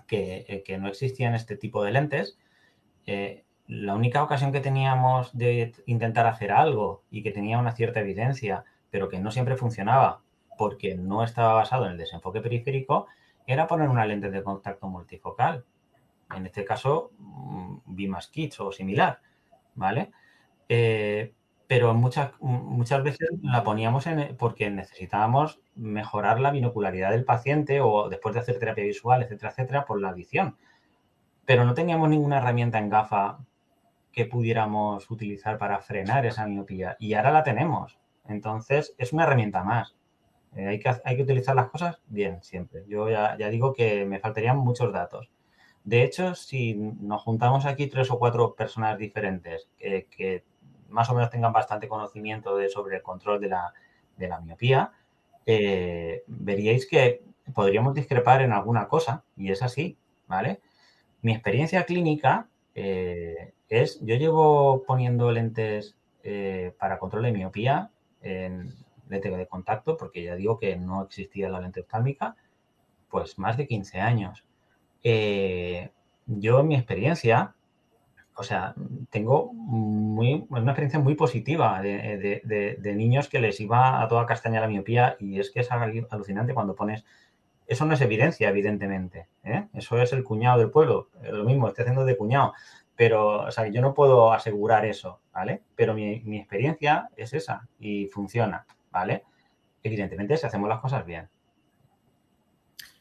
que no existían este tipo de lentes, la única ocasión que teníamos de intentar hacer algo y que tenía una cierta evidencia, pero que no siempre funcionaba porque no estaba basado en el desenfoque periférico, era poner una lente de contacto multifocal. En este caso, Bimas Kids o similar, ¿vale? Pero muchas veces la poníamos porque necesitábamos mejorar la binocularidad del paciente o después de hacer terapia visual, etcétera, etcétera, por la visión. Pero no teníamos ninguna herramienta en gafa que pudiéramos utilizar para frenar esa miopía y ahora la tenemos. Entonces, es una herramienta más. Hay que utilizar las cosas bien siempre. Yo ya digo que me faltarían muchos datos. De hecho, si nos juntamos aquí 3 o 4 personas diferentes que más o menos tengan bastante conocimiento sobre el control de la miopía, veríais que podríamos discrepar en alguna cosa, y es así, ¿vale? Mi experiencia clínica yo llevo poniendo lentes para control de miopía en lente de contacto, porque ya digo que no existía la lente oftálmica, pues más de 15 años. Yo en mi experiencia, o sea, tengo una experiencia muy positiva de niños que les iba a toda castaña la miopía y es que es alucinante cuando pones... Eso no es evidencia, evidentemente, ¿eh? Eso es el cuñado del pueblo. Lo mismo, estoy haciendo de cuñado. Pero, o sea, yo no puedo asegurar eso, ¿vale? Pero mi experiencia es esa y funciona, ¿vale? Evidentemente, si hacemos las cosas bien.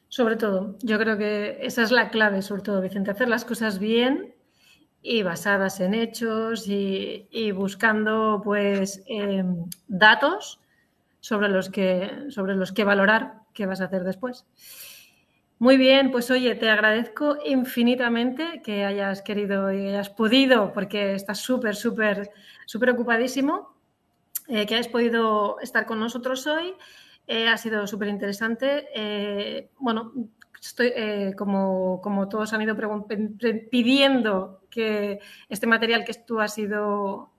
Sobre todo, yo creo que esa es la clave, sobre todo, Vicente, hacer las cosas bien y basadas en hechos y buscando pues datos sobre los que valorar qué vas a hacer después. Muy bien, pues oye, te agradezco infinitamente que hayas querido y hayas podido, porque estás súper ocupadísimo, que hayas podido estar con nosotros hoy. Ha sido súper interesante. Bueno, como todos han ido pidiendo que este material que tú has ido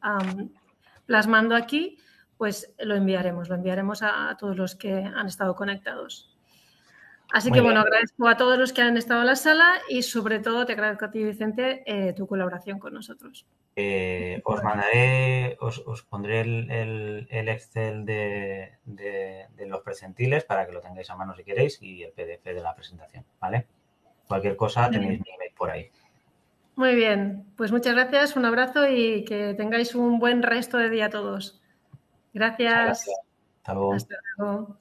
plasmando aquí, pues lo enviaremos a todos los que han estado conectados. Así que, bueno, agradezco a todos los que han estado en la sala y, sobre todo, te agradezco a ti, Vicente, tu colaboración con nosotros. Os pondré el Excel de los percentiles para que lo tengáis a mano si queréis y el PDF de la presentación, ¿vale? Cualquier cosa tenéis mi email por ahí. Muy bien, pues muchas gracias, un abrazo y que tengáis un buen resto de día todos. Gracias. Hasta luego. Hasta luego.